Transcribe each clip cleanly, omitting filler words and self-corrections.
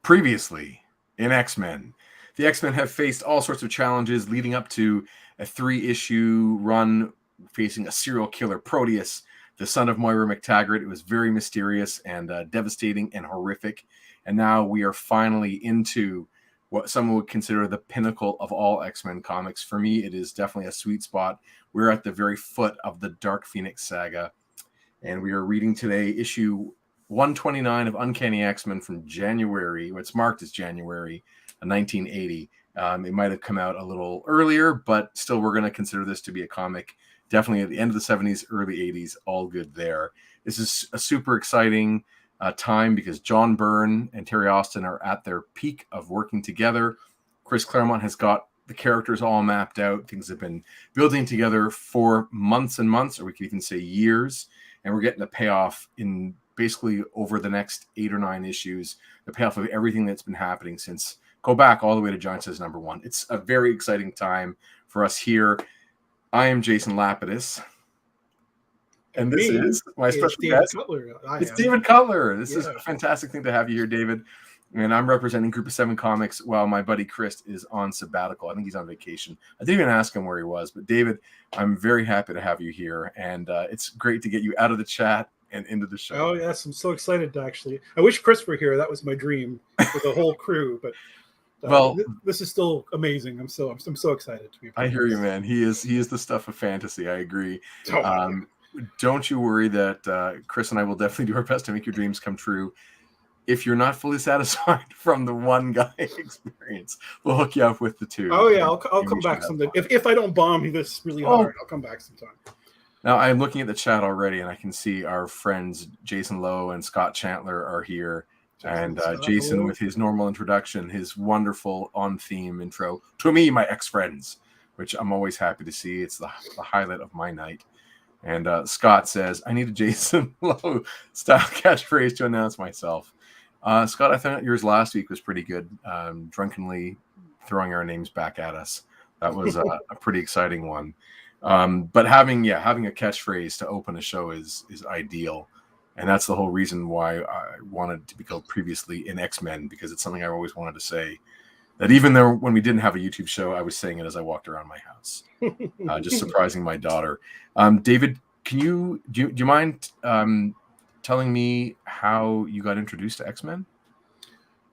Previously in X-Men. The X-Men have faced all sorts of challenges leading up to a 3-issue run facing a serial killer, Proteus, the son of Moira McTaggart. It was very mysterious and devastating and horrific. And now we are finally into what some would consider the pinnacle of all X-Men comics. For me, it is definitely a sweet spot. We're at the very foot of the Dark Phoenix saga. And we are reading today issue 129 of Uncanny X-Men from January. It's marked as January 1980. It might have come out a little earlier, but still we're going to consider this to be a comic definitely at the end of the 70s, early 80s, all good there. This is a super exciting time because John Byrne and Terry Austin are at their peak of working together. Chris Claremont has got the characters all mapped out. Things have been building together for months and months, or we could even say years. And we're getting the payoff in basically over the next 8 or 9 issues, the payoff of everything that's been happening since, go back all the way to Giant Says #1. It's a very exciting time for us here. I am Jason Lapidus. And this is my special guest. It's David Cutler. This is a fantastic thing to have you here, David. And I'm representing Group of 7 Comics while my buddy Chris is on sabbatical. I think he's on vacation. I didn't even ask him where he was. But David, I'm very happy to have you here. And it's great to get you out of the chat and into the show. Oh, yes. I'm so excited, actually. I wish Chris were here. That was my dream with the whole crew. But well, this is still amazing. I'm so excited to be. I hear you, man. He is the stuff of fantasy. I agree. Don't you worry that Chris and I will definitely do our best to make your dreams come true. If you're not fully satisfied from the one guy experience, we'll hook you up with the 2. Oh yeah, I'll come back someday. If I don't bomb this really hard, I'll come back sometime. Now I'm looking at the chat already, and I can see our friends Jason Lowe and Scott Chandler are here. And Jason, with his normal introduction, his wonderful on-theme intro to me, my ex-friends, which I'm always happy to see. It's the highlight of my night. And Scott says, I need a Jason Lowe style catchphrase to announce myself. Scott, I thought yours last week was pretty good, drunkenly throwing our names back at us. That was a pretty exciting one. But having a catchphrase to open a show is ideal. And that's the whole reason why I wanted to be called Previously in X-Men, because it's something I always wanted to say. That even though when we didn't have a YouTube show, I was saying it as I walked around my house, just surprising my daughter. David, do you mind telling me how you got introduced to X-Men?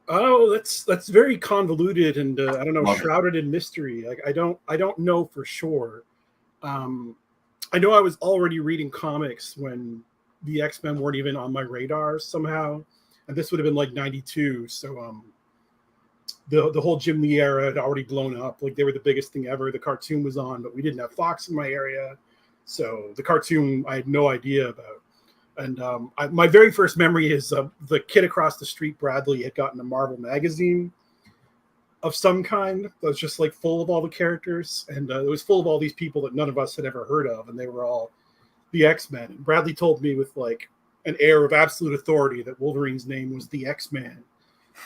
Oh, that's very convoluted and I don't know, shrouded in mystery. Like I don't know for sure. I know I was already reading comics when the X-Men weren't even on my radar somehow, and this would have been like 92. So the whole Jim Lee era had already blown up. Like they were the biggest thing ever. The cartoon was on, but we didn't have Fox in my area, so the cartoon I had no idea about. And my very first memory is the kid across the street, Bradley, had gotten a Marvel magazine of some kind that was just like full of all the characters, and it was full of all these people that none of us had ever heard of, and they were all the X-Men. And Bradley told me with like an air of absolute authority that Wolverine's name was the X-Man.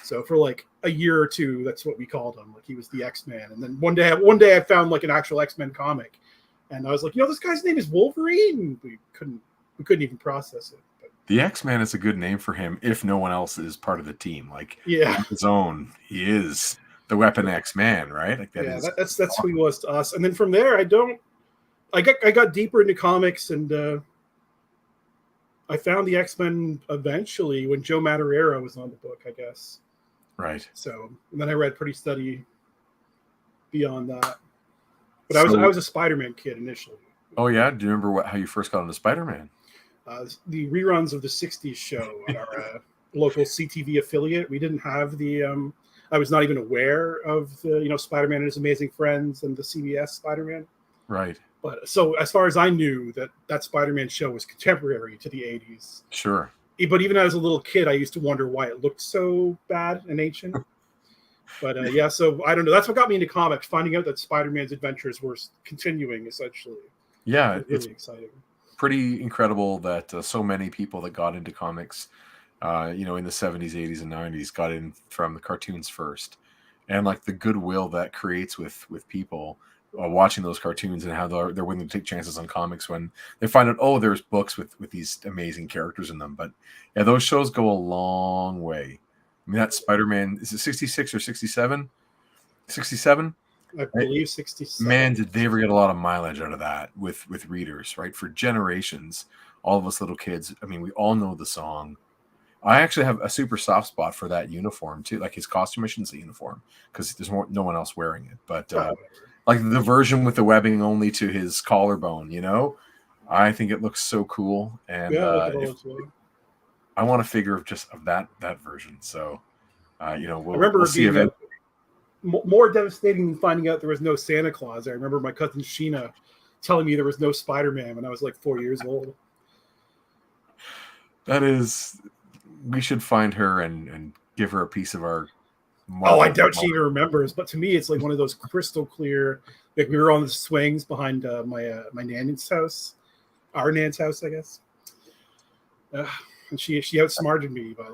So for like a year or two, that's what we called him. Like he was the X-Man. And then one day I found like an actual X-Men comic, and I was like, this guy's name is Wolverine. We couldn't even process it. But the X-Man is a good name for him if no one else is part of the team. Like on his own, he is the Weapon X-Man, right? Like that's awesome. Who he was to us. And then from there, I got deeper into comics, and I found the X-Men eventually when Joe Madureira was on the book, I guess. Right. So and then I read pretty steady beyond that. But I was a Spider-Man kid initially. Oh yeah, do you remember how you first got into Spider-Man? The reruns of the '60s show at our local CTV affiliate. We didn't have the. I was not even aware of the Spider-Man and His Amazing Friends and the CBS Spider-Man. Right. But so as far as I knew, that Spider-Man show was contemporary to the '80s. Sure. But even as a little kid, I used to wonder why it looked so bad and ancient. But so I don't know. That's what got me into comics, finding out that Spider-Man's adventures were continuing, essentially. Yeah, it's really exciting. Pretty incredible that so many people that got into comics, in the 70s, 80s, and 90s got in from the cartoons first. And like the goodwill that creates with people watching those cartoons and how they're willing to take chances on comics when they find out, there's books with these amazing characters in them. But yeah, those shows go a long way. I mean, that Spider-Man, is it 66 or 67? 67? I believe 67. Man, did they ever get a lot of mileage out of that with readers, right? For generations, all of us little kids. I mean, we all know the song. I actually have a super soft spot for that uniform too, like his costume. I shouldn't say uniform because there's no one else wearing it, but like the version with the webbing only to his collarbone. I think it looks so cool, and I want a figure of that version. So, I remember we'll see if more devastating than finding out there was no Santa Claus. I remember my cousin Sheena telling me there was no Spider-Man when I was like 4 years old. That is, we should find her and give her a piece of our. I doubt she even remembers. But to me, it's like one of those crystal clear. Like we were on the swings behind my nan's house, our nan's house, I guess. And she outsmarted me by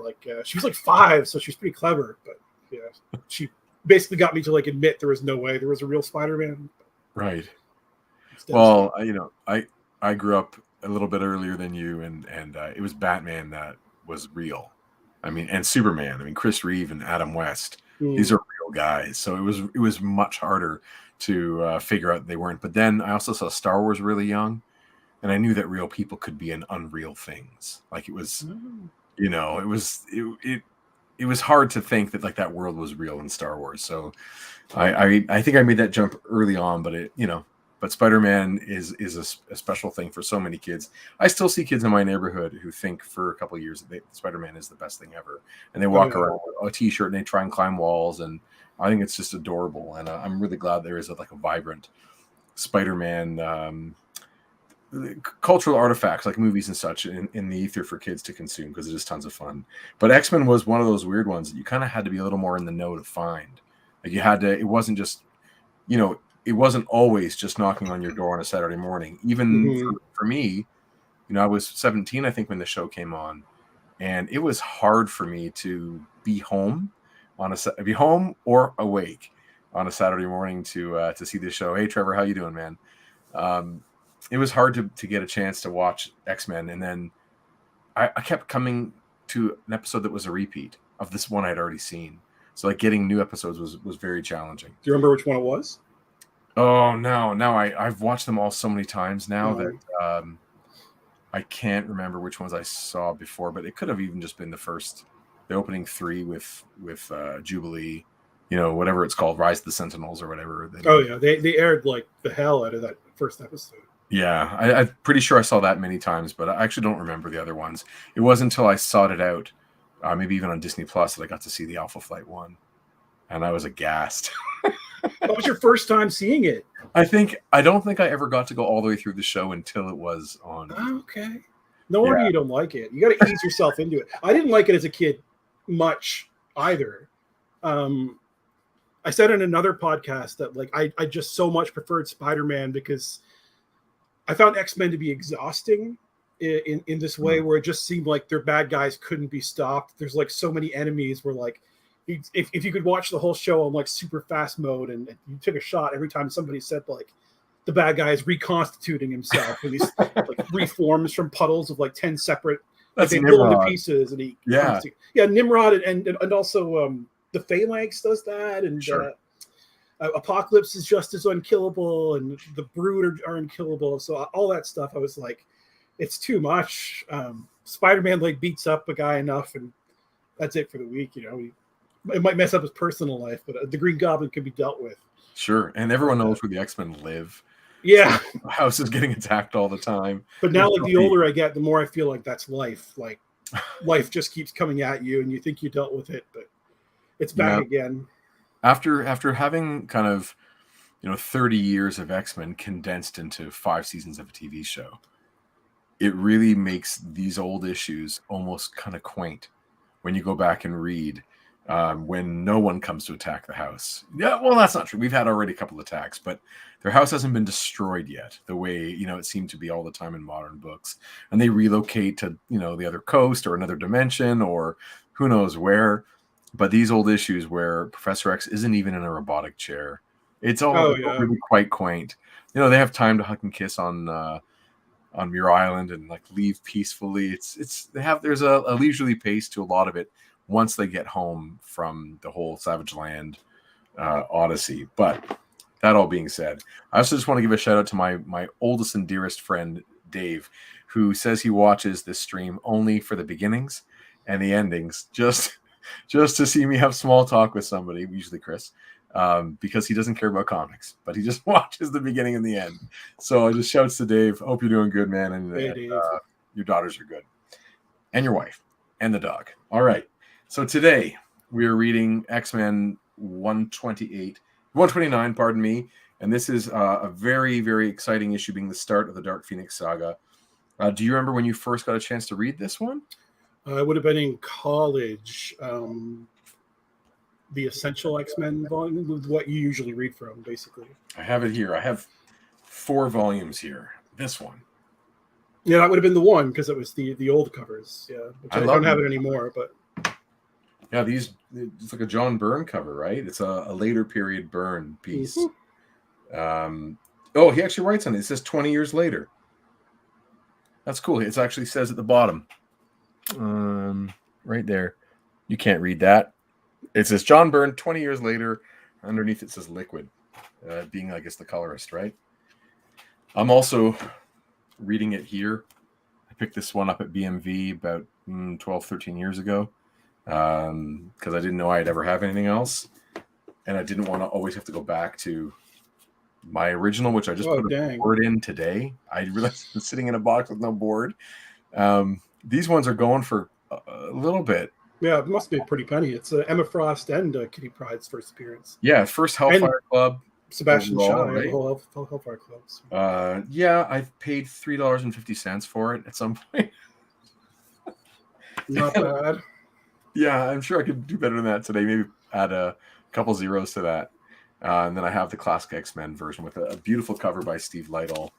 she was like 5, so she was pretty clever. But yeah, she basically got me to admit there was no way there was a real Spider-Man. Right. Well, I grew up a little bit earlier than you, and it was Batman that was real. I mean, and Superman. I mean, Chris Reeve and Adam West. These are real guys. So it was much harder to figure out they weren't. But then I also saw Star Wars really young, and I knew that real people could be in unreal things. Like it was, it was hard to think that that world was real in Star Wars. So I think I made that jump early on, but but Spider-Man is a special thing for so many kids. I still see kids in my neighborhood who think for a couple of years that Spider-Man is the best thing ever. And they walk around with a t-shirt and they try and climb walls. And I think it's just adorable. And I'm really glad there is a vibrant Spider-Man cultural artifacts like movies and such in the ether for kids to consume, because it is tons of fun. But X-Men was one of those weird ones that you kind of had to be a little more in the know to find. Like you had to, it wasn't just, it wasn't always just knocking on your door on a Saturday morning. Even for me, I was 17, I think, when the show came on, and it was hard for me to be home or awake on a Saturday morning to see the show. Hey, Trevor, how you doing, man? It was hard to get a chance to watch X-Men, and then I kept coming to an episode that was a repeat of this one I'd already seen. So getting new episodes was very challenging. Do you remember which one it was? Oh no! Now I've watched them all so many times now that I can't remember which ones I saw before. But it could have even just been the opening 3 with Jubilee, whatever it's called, Rise of the Sentinels or whatever. They aired the hell out of that first episode. Yeah, I'm pretty sure I saw that many times, but I actually don't remember the other ones. It wasn't until I sought it out, maybe even on Disney Plus, that I got to see the Alpha Flight one, and I was aghast. What was your first time seeing it? I don't think I ever got to go all the way through the show until it was on. Oh, okay. No wonder you don't like it. You got to ease yourself into it. I didn't like it as a kid much either. I said in another podcast that I just so much preferred Spider-Man because I found X-Men to be exhausting in this way where it just seemed like their bad guys couldn't be stopped. There's so many enemies where if you could watch the whole show on super fast mode and you took a shot every time somebody said the bad guy is reconstituting himself and he's reforms from puddles of 10 separate they blow into pieces and he Nimrod and also the Phalanx does that, and sure. Apocalypse is just as unkillable, and the Brood are unkillable. So all that stuff, I was like, it's too much. Spider-Man beats up a guy enough, and that's it for the week. It might mess up his personal life, but the Green Goblin can be dealt with. Sure, and everyone knows where the X-Men live. Yeah, so house is getting attacked all the time. But now, the older I get, the more I feel like that's life. Life just keeps coming at you, and you think you dealt with it, but it's back again. After having kind of 30 years of X-Men condensed into 5 seasons of a TV show, it really makes these old issues almost kind of quaint when you go back and read when no one comes to attack the house. Yeah, well, that's not true. We've had already a couple attacks, but their house hasn't been destroyed yet the way it seemed to be all the time in modern books. And they relocate to the other coast or another dimension or who knows where. But these old issues where Professor X isn't even in a robotic chair, it's all really quite quaint. They have time to hug and kiss on Muir Island and leave peacefully. There's a leisurely pace to a lot of it once they get home from the whole Savage Land odyssey. But that all being said, I also just want to give a shout out to my oldest and dearest friend, Dave, who says he watches this stream only for the beginnings and the endings, just to see me have small talk with somebody, usually Chris, because he doesn't care about comics, but he just watches the beginning and the end. So I just shouts to Dave. Hope you're doing good, man, and your daughters are good, and your wife, and the dog. All right. So today we are reading X-Men 129, pardon me, and this is a very, very exciting issue, being the start of the Dark Phoenix saga. Do you remember when you first got a chance to read this one? I would have been in college. The Essential X-Men volume was what you usually read from, basically. I have it here. I have 4 volumes here. This one. Yeah, that would have been the one, because it was the old covers. Yeah, which I don't have it anymore. But yeah, it's like a John Byrne cover, right? It's a later period Byrne piece. Mm-hmm. He actually writes on it. It says 20 years later. That's cool. It actually says at the bottom, right there. You can't read that. It says John Byrne 20 years later. Underneath it says Liquid, being, I guess, the colorist, right? I'm also reading it here. I picked this one up at BMV about 12, 13 years ago, because I didn't know I'd ever have anything else, and I didn't want to always have to go back to my original, which I just put a board in today. I realized it's sitting in a box with no board. These ones are going for a little bit. Yeah, it must be a pretty penny. It's Emma Frost and Kitty Pryde's first appearance. Yeah, first Hellfire Club. Sebastian Shaw, right? The whole Hellfire Clubs. Yeah, I've paid $3.50 for it at some point. Not bad. Yeah, I'm sure I could do better than that today. Maybe add a couple zeros to that. And then I have the classic X-Men version with a beautiful cover by Steve Lytle.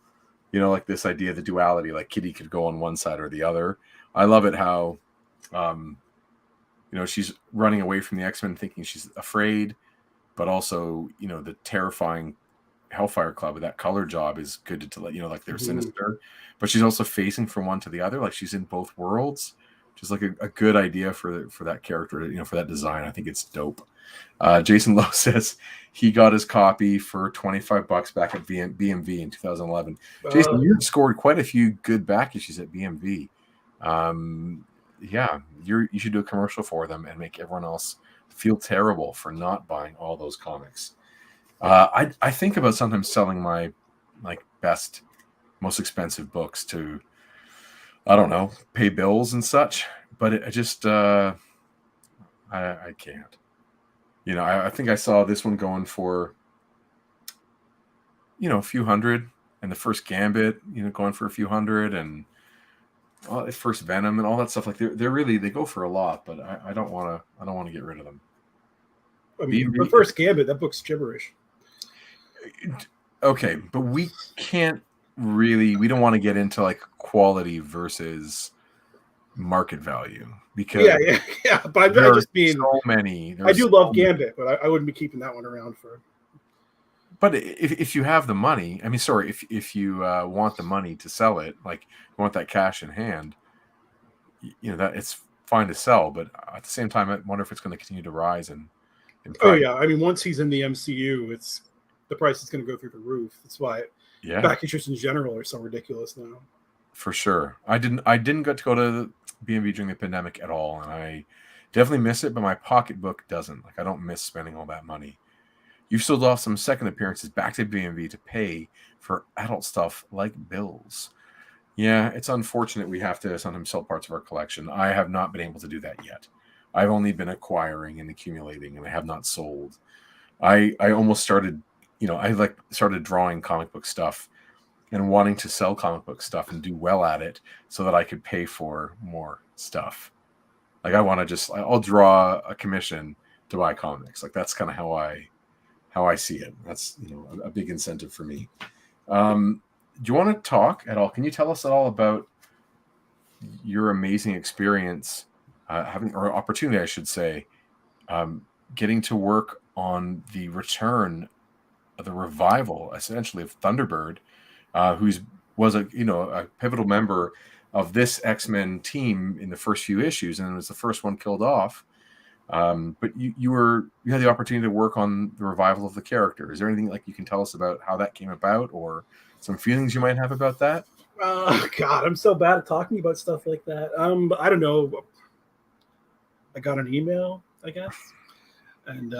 You know, like this idea of the duality, like Kitty could go on one side or the other. I love it how, she's running away from the X-Men thinking she's afraid, but also, the terrifying Hellfire Club with that color job is good to let like they're sinister, but she's also facing from one to the other, like she's in both worlds. Just like a good idea for that character, for that design. I think it's dope. Jason Lowe says he got his copy for $25 back at BMV in 2011. Jason, you've scored quite a few good back issues at BMV. Yeah, you should do a commercial for them and make everyone else feel terrible for not buying all those comics. I think about sometimes selling my best, most expensive books to, I don't know, pay bills and such, but I just I can't. I think I saw this one going for a few hundred, and the first Gambit going for a few hundred, and first Venom and all that stuff. Like they go for a lot, but I don't want to get rid of them. I mean, the first Gambit, that book's gibberish. Okay, but we can't really. We don't want to get into like quality versus market value, because yeah. But I just mean so many. I do love Gambit, but I wouldn't be keeping that one around for. But if you have the money, I mean, sorry, if you want the money to sell it, like you want that cash in hand, that it's fine to sell. But at the same time, I wonder if it's going to continue to rise in price. Oh yeah, I mean, once he's in the MCU, the price is going to go through the roof. That's why back issues in general are so ridiculous now. For sure, I didn't get to go to BMV during the pandemic at all, and I definitely miss it. But my pocketbook doesn't. Like, I don't miss spending all that money. You've sold off some second appearances back to BMV to pay for adult stuff like bills. Yeah, it's unfortunate we have to sometimes sell parts of our collection. I have not been able to do that yet. I've only been acquiring and accumulating, and I have not sold. I almost started, I started drawing comic book stuff and wanting to sell comic book stuff and do well at it so that I could pay for more stuff. Like, I'll draw a commission to buy comics. Like, that's kind of how I see it. That's a big incentive for me. Do you want to talk at all? Can you tell us at all about your amazing experience or opportunity, I should say, getting to work on the return of the revival, essentially, of Thunderbird, was a pivotal member of this X-Men team in the first few issues, and was the first one killed off But you had the opportunity to work on the revival of the character. Is there anything like you can tell us about how that came about, or some feelings you might have about that? God, I'm so bad at talking about stuff like that. I don't know. I got an email, I guess, and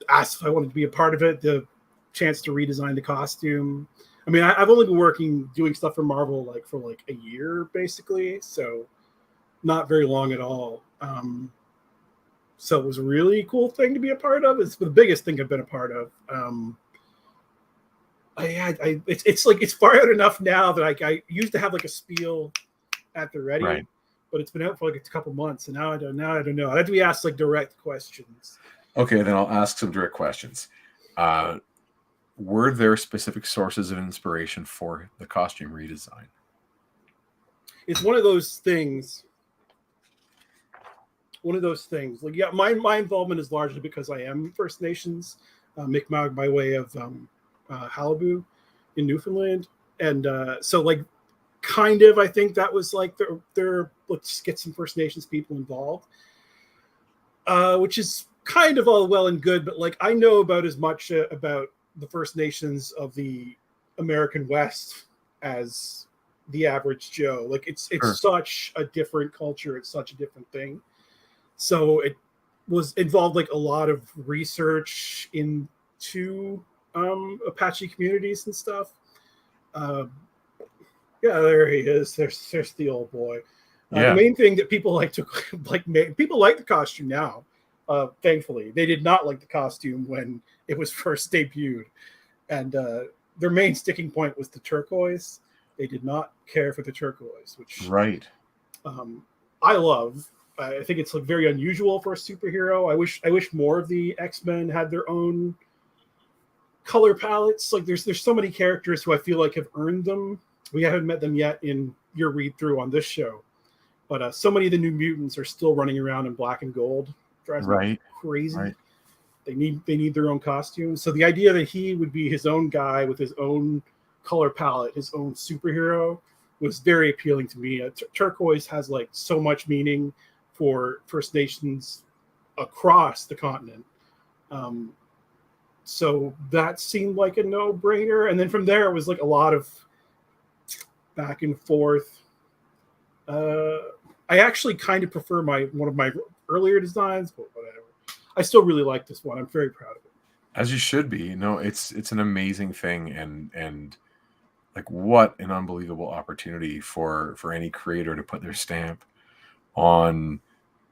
asked if I wanted to be a part of it. The chance to redesign the costume. I mean, I've only been doing stuff for Marvel for a year, basically, so not very long at all. So it was a really cool thing to be a part of. It's the biggest thing I've been a part of. It's far out enough now that I used to have like a spiel at the ready, Right. but it's been out for like a couple months, and now I don't know. I have to be asked like direct questions. Okay, then I'll ask some direct questions. Were there specific sources of inspiration for the costume redesign? It's one of those things. Like, yeah, my involvement is largely because I am First Nations, Mi'kmaq by way of Halibu in Newfoundland, and so like kind of I think that was like their let's get some First Nations people involved, which is kind of all well and good, but like I know about as much about the First Nations of the American West as the average Joe. Like it's Sure. such a different culture, it's such a different thing. So it was involved like a lot of research into Apache communities and stuff. Yeah, there he is. There's the old boy. The Yeah. main thing that people like to people like the costume now. Thankfully, they did not like the costume when it was first debuted, and their main sticking point was the turquoise. They did not care for the turquoise, which Right. I love. I think it's like very unusual for a superhero. I wish more of the X-Men had their own color palettes. Like there's so many characters who I feel like have earned them. We haven't met them yet in your read through on this show, but so many of the New Mutants are still running around in black and gold. Drives me crazy. Right. They need their own costumes. So the idea that he would be his own guy with his own color palette, his own superhero, was very appealing to me. Turquoise has like so much meaning for First Nations across the continent. So that seemed like a no-brainer. And then from there, it was like a lot of back and forth. I actually kind of prefer one of my earlier designs, but whatever. I still really like this one. I'm very proud of it. As you should be. You know, it's an amazing thing, and like what an unbelievable opportunity for any creator to put their stamp on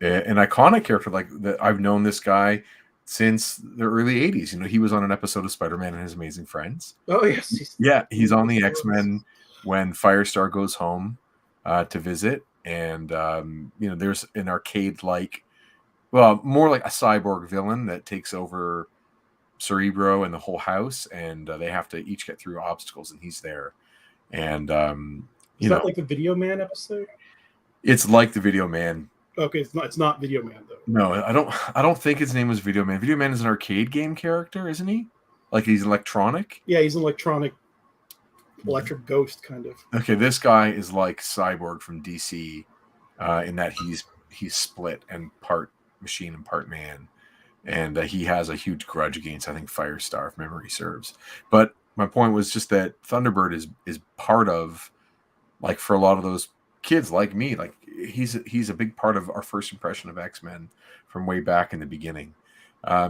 an iconic character like that. I've known this guy since the early 80s. You know, he was on an episode of Spider-Man and His Amazing Friends. Oh, yes. He's on the X-Men when Firestar goes home to visit. And, you know, there's an arcade-like, well, more like a cyborg villain that takes over Cerebro and the whole house. And they have to each get through obstacles, and he's there. And, Is that like the Video Man episode? It's like the Video Man. Okay, it's not Video Man though. No, I don't think his name was Video Man. Video Man is an arcade game character, isn't he? Like he's electronic? Yeah, he's an electric ghost kind of. Okay, this guy is like Cyborg from DC, in that he's split and part machine and part man, and he has a huge grudge against, I think, Firestar, if memory serves. But my point was just that Thunderbird is part of, like, for a lot of those kids like me, like he's a big part of our first impression of X-Men from way back in the beginning.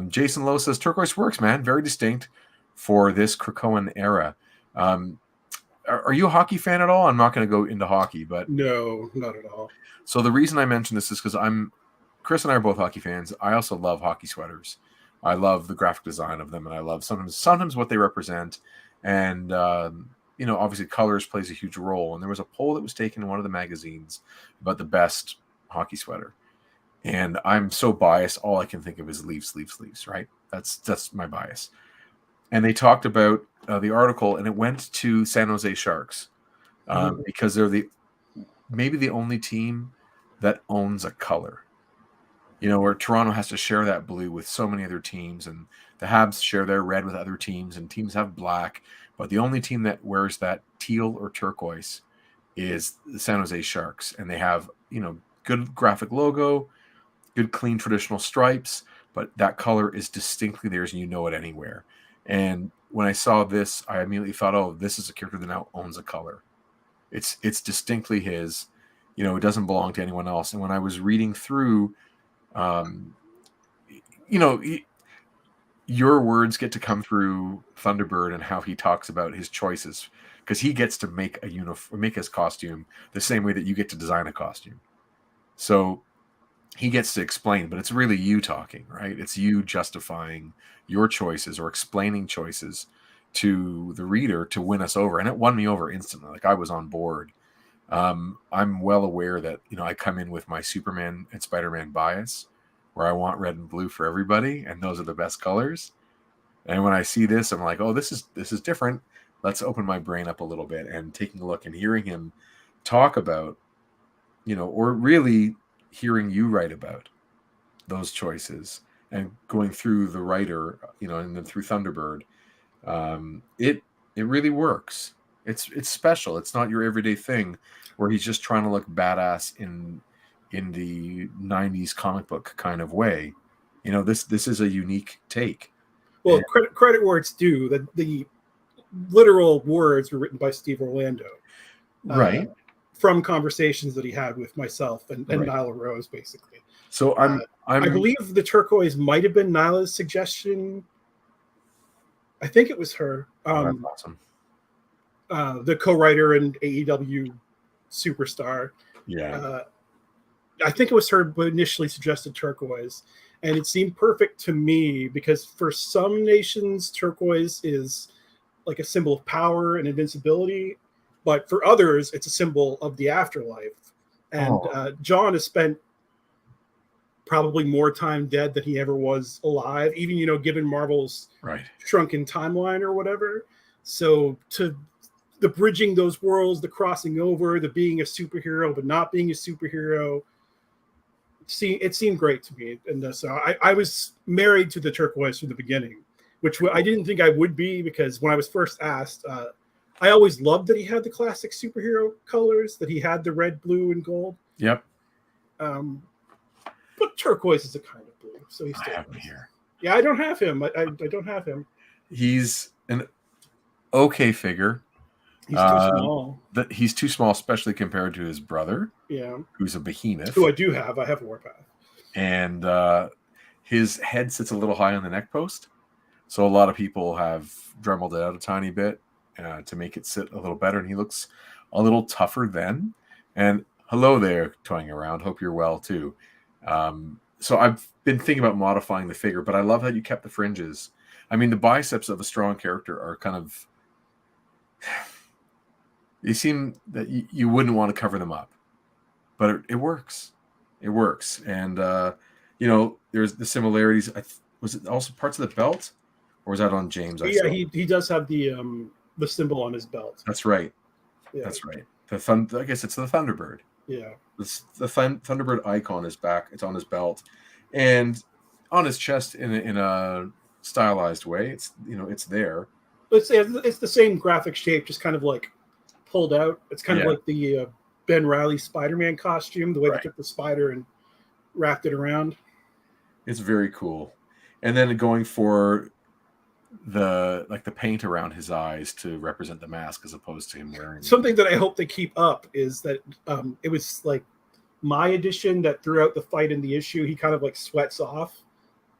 Jason Lowe says turquoise works, man, very distinct for this Krakoan era. Are you a hockey fan at all? I'm not going to go into hockey, but no, not at all. So the reason I mention this is because Chris and I are both hockey fans. I also love hockey sweaters. I love the graphic design of them, and I love sometimes what they represent. And you know, obviously colors plays a huge role. And there was a poll that was taken in one of the magazines about the best hockey sweater. And I'm so biased. All I can think of is sleeves, right? That's my bias. And they talked about the article, and it went to San Jose Sharks because they're maybe the only team that owns a color. You know, where Toronto has to share that blue with so many other teams, and the Habs share their red with other teams, and teams have black. But the only team that wears that teal or turquoise is the San Jose Sharks. And they have, you know, good graphic logo, good, clean, traditional stripes, but that color is distinctly theirs, and you know it anywhere. And when I saw this, I immediately thought, oh, this is a character that now owns a color. It's distinctly his. You know, it doesn't belong to anyone else. And when I was reading through, you know, your words get to come through Thunderbird and how he talks about his choices, because he gets to make make his costume the same way that you get to design a costume. So he gets to explain, but it's really you talking, right? It's you justifying your choices or explaining choices to the reader to win us over. And it won me over instantly. Like, I was on board. I'm well aware that, you know, I come in with my Superman and Spider-Man bias, where I want red and blue for everybody, and those are the best colors. And when I see this, I'm like, oh, this is different. Let's open my brain up a little bit. And taking a look and hearing him talk about, you know, or really hearing you write about those choices and going through the writer, you know, and then through Thunderbird, it really works. It's special. It's not your everyday thing where he's just trying to look badass in the 90s comic book kind of way. You know, this is a unique take. Well, credit where it's due. The literal words were written by Steve Orlando, right? From conversations that he had with myself and right. Nyla Rose, basically. So I believe the turquoise might have been Nyla's suggestion. I think it was her. That's awesome. The co-writer and AEW superstar. Yeah. I think it was her who initially suggested turquoise, and it seemed perfect to me because for some nations, turquoise is like a symbol of power and invincibility, but for others, it's a symbol of the afterlife. And John has spent probably more time dead than he ever was alive, even, you know, given Marvel's shrunken timeline or whatever. So to the bridging those worlds, the crossing over, the being a superhero but not being a superhero, it seemed great to me. And so I was married to the turquoise from the beginning, which I didn't think I would be, because when I was first asked, I always loved that he had the classic superhero colors, that he had the red, blue, and gold. Yep. But turquoise is a kind of blue, so he's still. I have him here. Yeah, I don't have him. I don't have him. He's an okay figure. He's too small. He's too small, especially compared to his brother. Yeah. Who's a behemoth. Who I do have. I have Warpath. And his head sits a little high on the neck post. So a lot of people have dremeled it out a tiny bit to make it sit a little better. And he looks a little tougher then. And hello there, toying around. Hope you're well, too. So I've been thinking about modifying the figure, but I love how you kept the fringes. I mean, the biceps of a strong character are kind of... They seem that you wouldn't want to cover them up. But it works. It works. And, you know, there's the similarities. Was it also parts of the belt? Or was that on James? Yeah, he does have the symbol on his belt. That's right. Yeah. That's right. I guess it's the Thunderbird. Yeah. The Thunderbird icon is back. It's on his belt. And on his chest in a stylized way. It's, you know, it's there. It's the same graphic shape, just kind of like pulled out. It's kind of like the Ben Reilly Spider-Man costume, the way they took the spider and wrapped it around. It's very cool. And then going for the paint around his eyes to represent the mask as opposed to him wearing something that I hope they keep up is that it was like my edition that throughout the fight in the issue he kind of like sweats off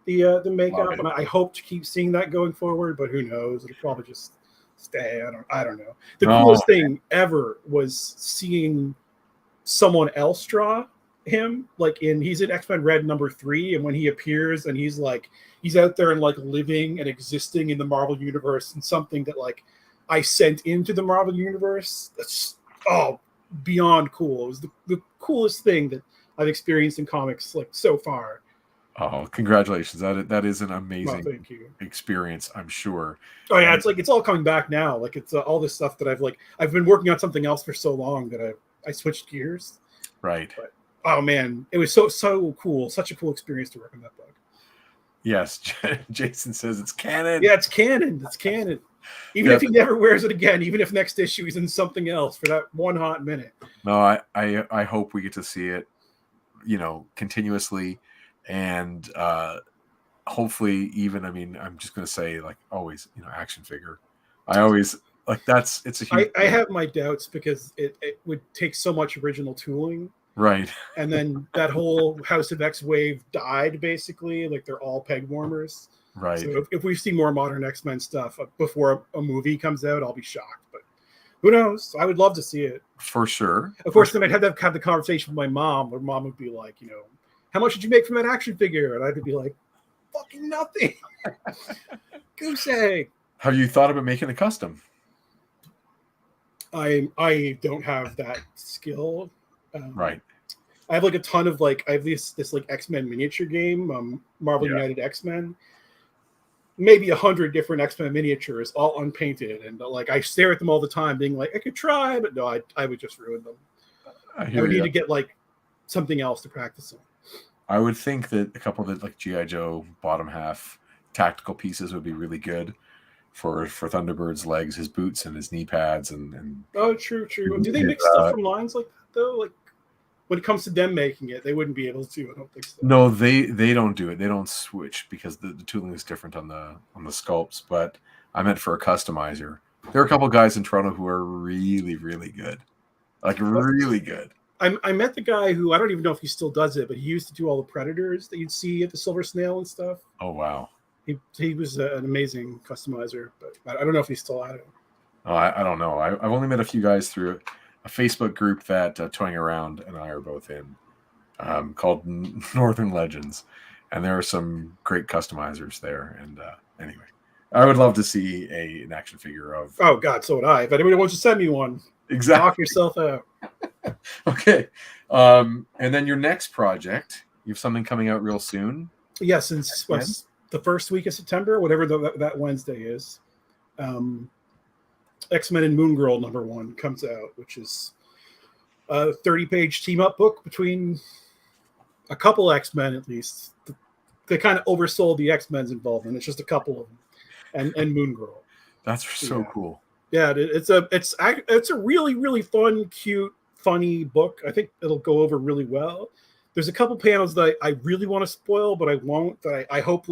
the makeup, and I hope to keep seeing that going forward, but who knows, it'll probably just stay. I don't know. The coolest thing ever was seeing someone else draw him, like he's in X-Men Red #3, and when he appears and he's out there and like living and existing in the Marvel universe, and something that like I sent into the Marvel universe, that's beyond cool. It was the coolest thing that I've experienced in comics like so far. Oh, congratulations. That is an amazing experience, I'm sure. Oh yeah, it's all coming back now. Like it's all this stuff that I've been working on something else for so long that I switched gears. Right. But, oh man, it was so cool. Such a cool experience to work on that book. Yes, Jason says it's canon. Yeah, it's canon. It's canon. Even if he never wears it again, even if next issue he's in something else for that one hot minute. No, I hope we get to see it, continuously. and hopefully even, I mean, I'm just going to say, like, always, action figure. I always like it's a huge I have my doubts because it would take so much original tooling. right. And then that whole House of X wave died, basically. Like, they're all peg warmers. Right. So if we see more modern X-Men stuff before a movie comes out, I'll be shocked. But who knows? I would love to see it. For sure. Of course, then I'd have to have the conversation with my mom, where mom would be like, how much did you make from that action figure? And I'd be like, fucking nothing. Goose egg. Have you thought about making a custom? I don't have that skill. Right. I have like a ton of I have this like X-Men miniature game, Marvel United X-Men. Maybe 100 different X-Men miniatures, all unpainted, and I stare at them all the time, being like, I could try, but no, I would just ruin them. I would need to get something else to practice on. I would think that a couple of the G.I. Joe bottom half tactical pieces would be really good for Thunderbird's legs, his boots, and his knee pads, and oh, true. Do they make stuff from lines like that though? Like, when it comes to them making it, they wouldn't be able to. I don't think so. No, they don't do it. They don't switch because the tooling is different on the sculpts. But I meant for a customizer. There are a couple of guys in Toronto who are really, really good, really good. I met the guy who, I don't even know if he still does it, but he used to do all the Predators that you'd see at the Silver Snail and stuff. Oh wow, he was an amazing customizer, but I don't know if he's still at it. Oh, I don't know. I've only met a few guys through a Facebook group that Toying Around and I are both in, called Northern Legends, and there are some great customizers there. And anyway, I would love to see an action figure of. Oh God, so would I. If anybody wants to send me one, exactly. Knock yourself out. Okay, and then your next project, you have something coming out real soon. Yeah, since the first week of September, whatever that Wednesday is. X-Men and Moon Girl #1 comes out, which is a 30-page team-up book between a couple X-Men, at least. They kind of oversold the X-Men's involvement. It's just a couple of them, and Moon Girl. That's so cool. Yeah, it's a really, really fun, cute, funny book. I think it'll go over really well. There's a couple panels that I really want to spoil, but I won't. That I hope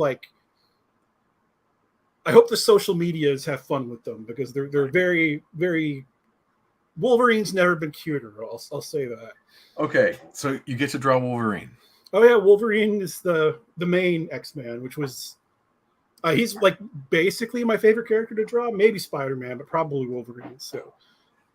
the social medias have fun with them, because they're very, very. Wolverine's never been cuter. I'll say that. Okay, so you get to draw Wolverine. Oh yeah, Wolverine is the main X-Man, which was he's basically my favorite character to draw. Maybe Spider-Man, but probably Wolverine. So,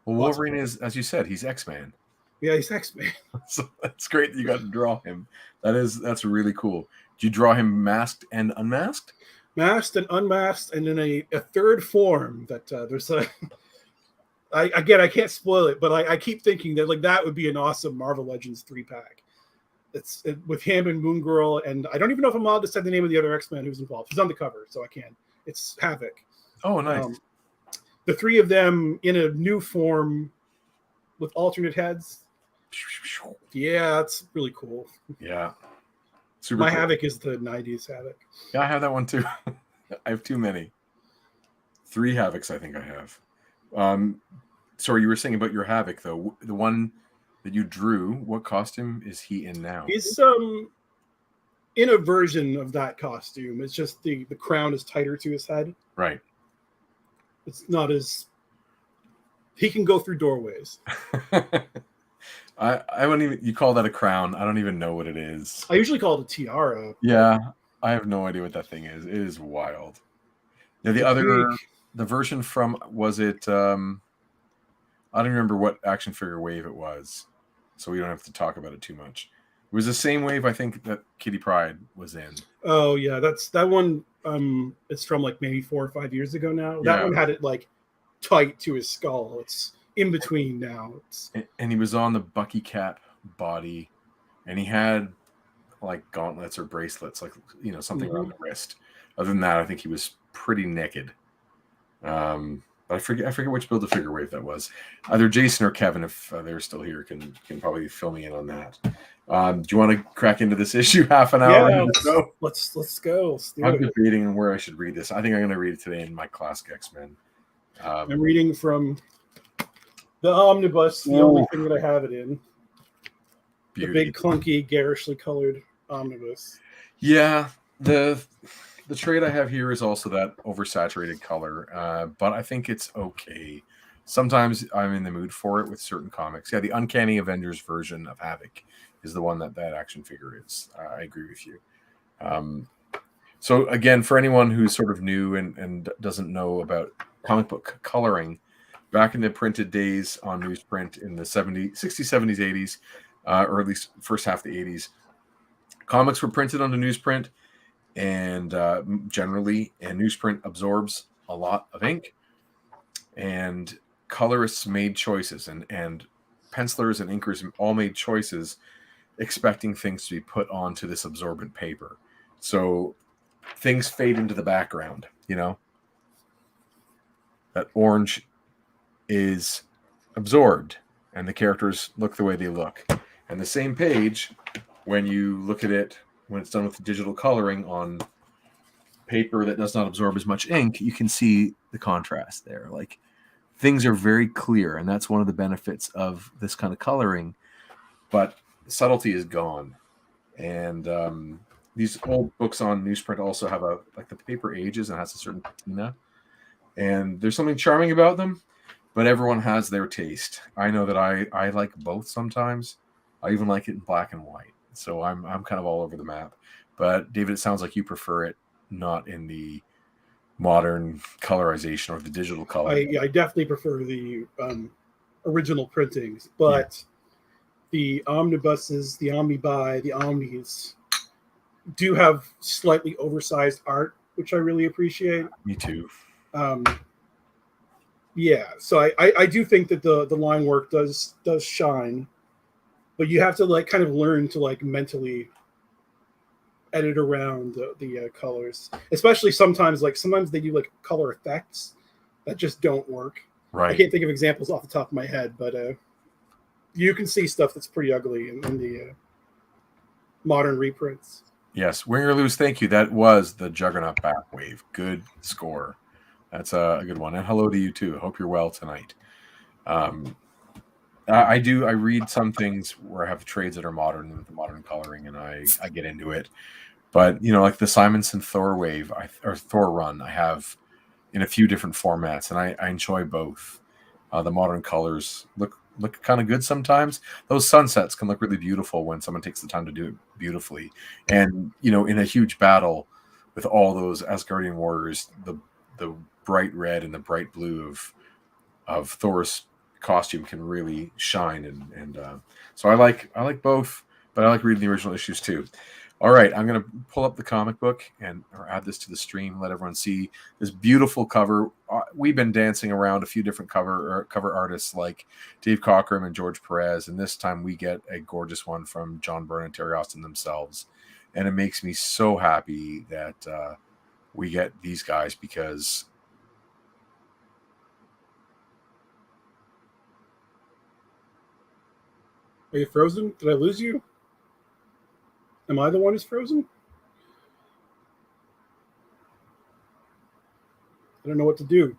well, Wolverine is, as you said, he's X-Man. Yeah, he's X-Man. So that's great that you got to draw him. That's really cool. Do you draw him masked and unmasked? Masked and unmasked, and in a third form that there's a. I can't spoil it, but I keep thinking that that would be an awesome Marvel Legends 3-pack. It's with him and Moon Girl, and I don't even know if I'm allowed to say the name of the other X-Men who's involved. He's on the cover, so I can. It's Havoc. Oh, nice. The three of them in a new form with alternate heads. Yeah, that's really cool. Yeah. Super My cool. Havoc is the 90s Havoc. Yeah, I have that one too. I have too many. 3 Havocs I think I have. Sorry, you were saying about your Havoc though. The one that you drew, what costume is he in now? He's in a version of that costume. It's just the crown is tighter to his head. Right. It's not as he can go through doorways. I wouldn't even. You call that a crown? I don't even know what it is. I usually call it a tiara. Yeah, I have no idea what that thing is. It is wild. Yeah, the version from, was it? I don't remember what action figure wave it was, so we don't have to talk about it too much. It was the same wave I think that Kitty Pryde was in. Oh yeah, that one. It's from maybe 4 or 5 years ago now. That one had it tight to his skull. It's in between now. And he was on the Bucky cap body, and he had gauntlets or bracelets, something around the wrist. Other than that, I think he was pretty naked. But I forget which Build-A-Figure wave that was. Either Jason or Kevin, if they're still here, can probably fill me in on that. Do you want to crack into this issue half an hour? Yeah, let's go. I'm debating where I should read this. I think I'm going to read it today in my classic X-Men. I'm reading from the omnibus, the only thing that I have it in. Beauty. The big, clunky, garishly colored omnibus. Yeah, the trade I have here is also that oversaturated color, but I think it's okay. Sometimes I'm in the mood for it with certain comics. Yeah, the Uncanny Avengers version of Havoc is the one that action figure is. I agree with you. Um, so again, for anyone who's sort of new and doesn't know about comic book coloring, back in the printed days on newsprint in the 70s, 60s, 70s, 80s, or at least first half of the 80s, comics were printed onto newsprint, and generally, and newsprint absorbs a lot of ink, and colorists made choices, and pencilers and inkers all made choices expecting things to be put onto this absorbent paper. So things fade into the background, that orange is absorbed and the characters look the way they look. And the same page, when you look at it, when it's done with digital coloring on paper that does not absorb as much ink, you can see the contrast there. Like, things are very clear, and that's one of the benefits of this kind of coloring, but subtlety is gone. And these old books on newsprint also have the paper ages and has a certain patina, and there's something charming about them, but everyone has their taste. I know that I like both sometimes. I even like it in black and white. So I'm kind of all over the map. But David, it sounds like you prefer it not in the modern colorization or the digital color. I definitely prefer the original printings, but the omnibuses, the omnibuy, the omnis do have slightly oversized art, which I really appreciate. Me too. Yeah, so I do think that the line work does shine, but you have to kind of learn to mentally edit around the colors, especially sometimes they do color effects that just don't work. Right. I can't think of examples off the top of my head, but you can see stuff that's pretty ugly in the modern reprints. Yes, win or lose, thank you. That was the Juggernaut Backwave. Good score. That's a good one. And hello to you too. Hope you're well tonight. I read some things where I have trades that are modern with the modern coloring, and I get into it. But like the Simonson Thor wave or Thor run, I have in a few different formats, and I enjoy both. The modern colors look kind of good sometimes. Those sunsets can look really beautiful when someone takes the time to do it beautifully. And in a huge battle with all those Asgardian warriors, the bright red and the bright blue of Thor's costume can really shine, and so I like both, but I like reading the original issues too. All right, I'm going to pull up the comic book or add this to the stream, let everyone see this beautiful cover. We've been dancing around a few different cover artists like Dave Cockrum and George Perez, and this time we get a gorgeous one from John Byrne and Terry Austin themselves, and it makes me so happy that we get these guys because. Are you frozen? Did I lose you? Am I the one who's frozen? I don't know what to do.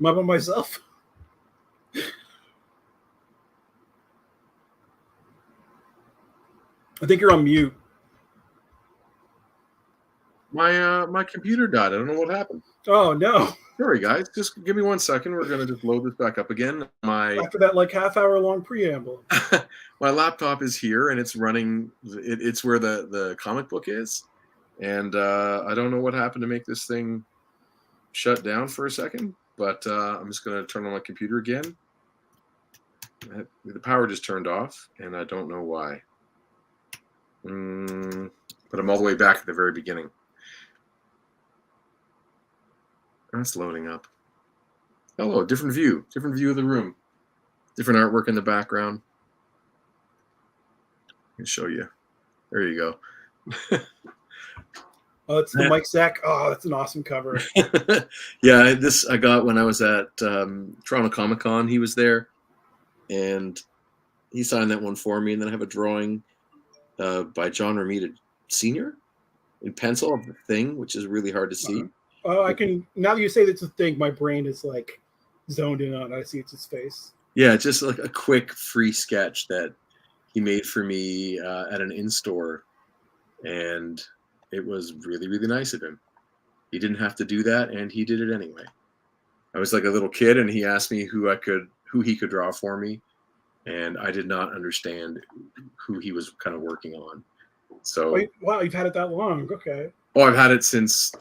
Am I by myself? I think you're on mute. My computer died. I don't know what happened. Oh no! Sorry, guys. Just give me 1 second. We're gonna just load this back up again. After that half-hour long preamble. My laptop is here and it's running. It's where the comic book is, and I don't know what happened to make this thing shut down for a second. But I'm just gonna turn on my computer again. The power just turned off, and I don't know why. But I'm all the way back at the very beginning. That's loading up. Hello, different view of the room. Different artwork in the background. I can show you. There you go. Oh, it's the Mike Zack. Oh, that's an awesome cover. Yeah, this I got when I was at Toronto Comic Con. He was there, and he signed that one for me. And then I have a drawing by John Romita Sr. in pencil of the Thing, which is really hard to see. I can, now that you say that's a thing, my brain is zoned in on it. I see it's his face. Yeah, just like a quick free sketch that he made for me at an in-store, and it was really, really nice of him. He didn't have to do that, and he did it anyway. I was like a little kid, and he asked me who he could draw for me, and I did not understand who he was kind of working on. So, Wait, wow, you've had it that long? Okay. oh, I've had it since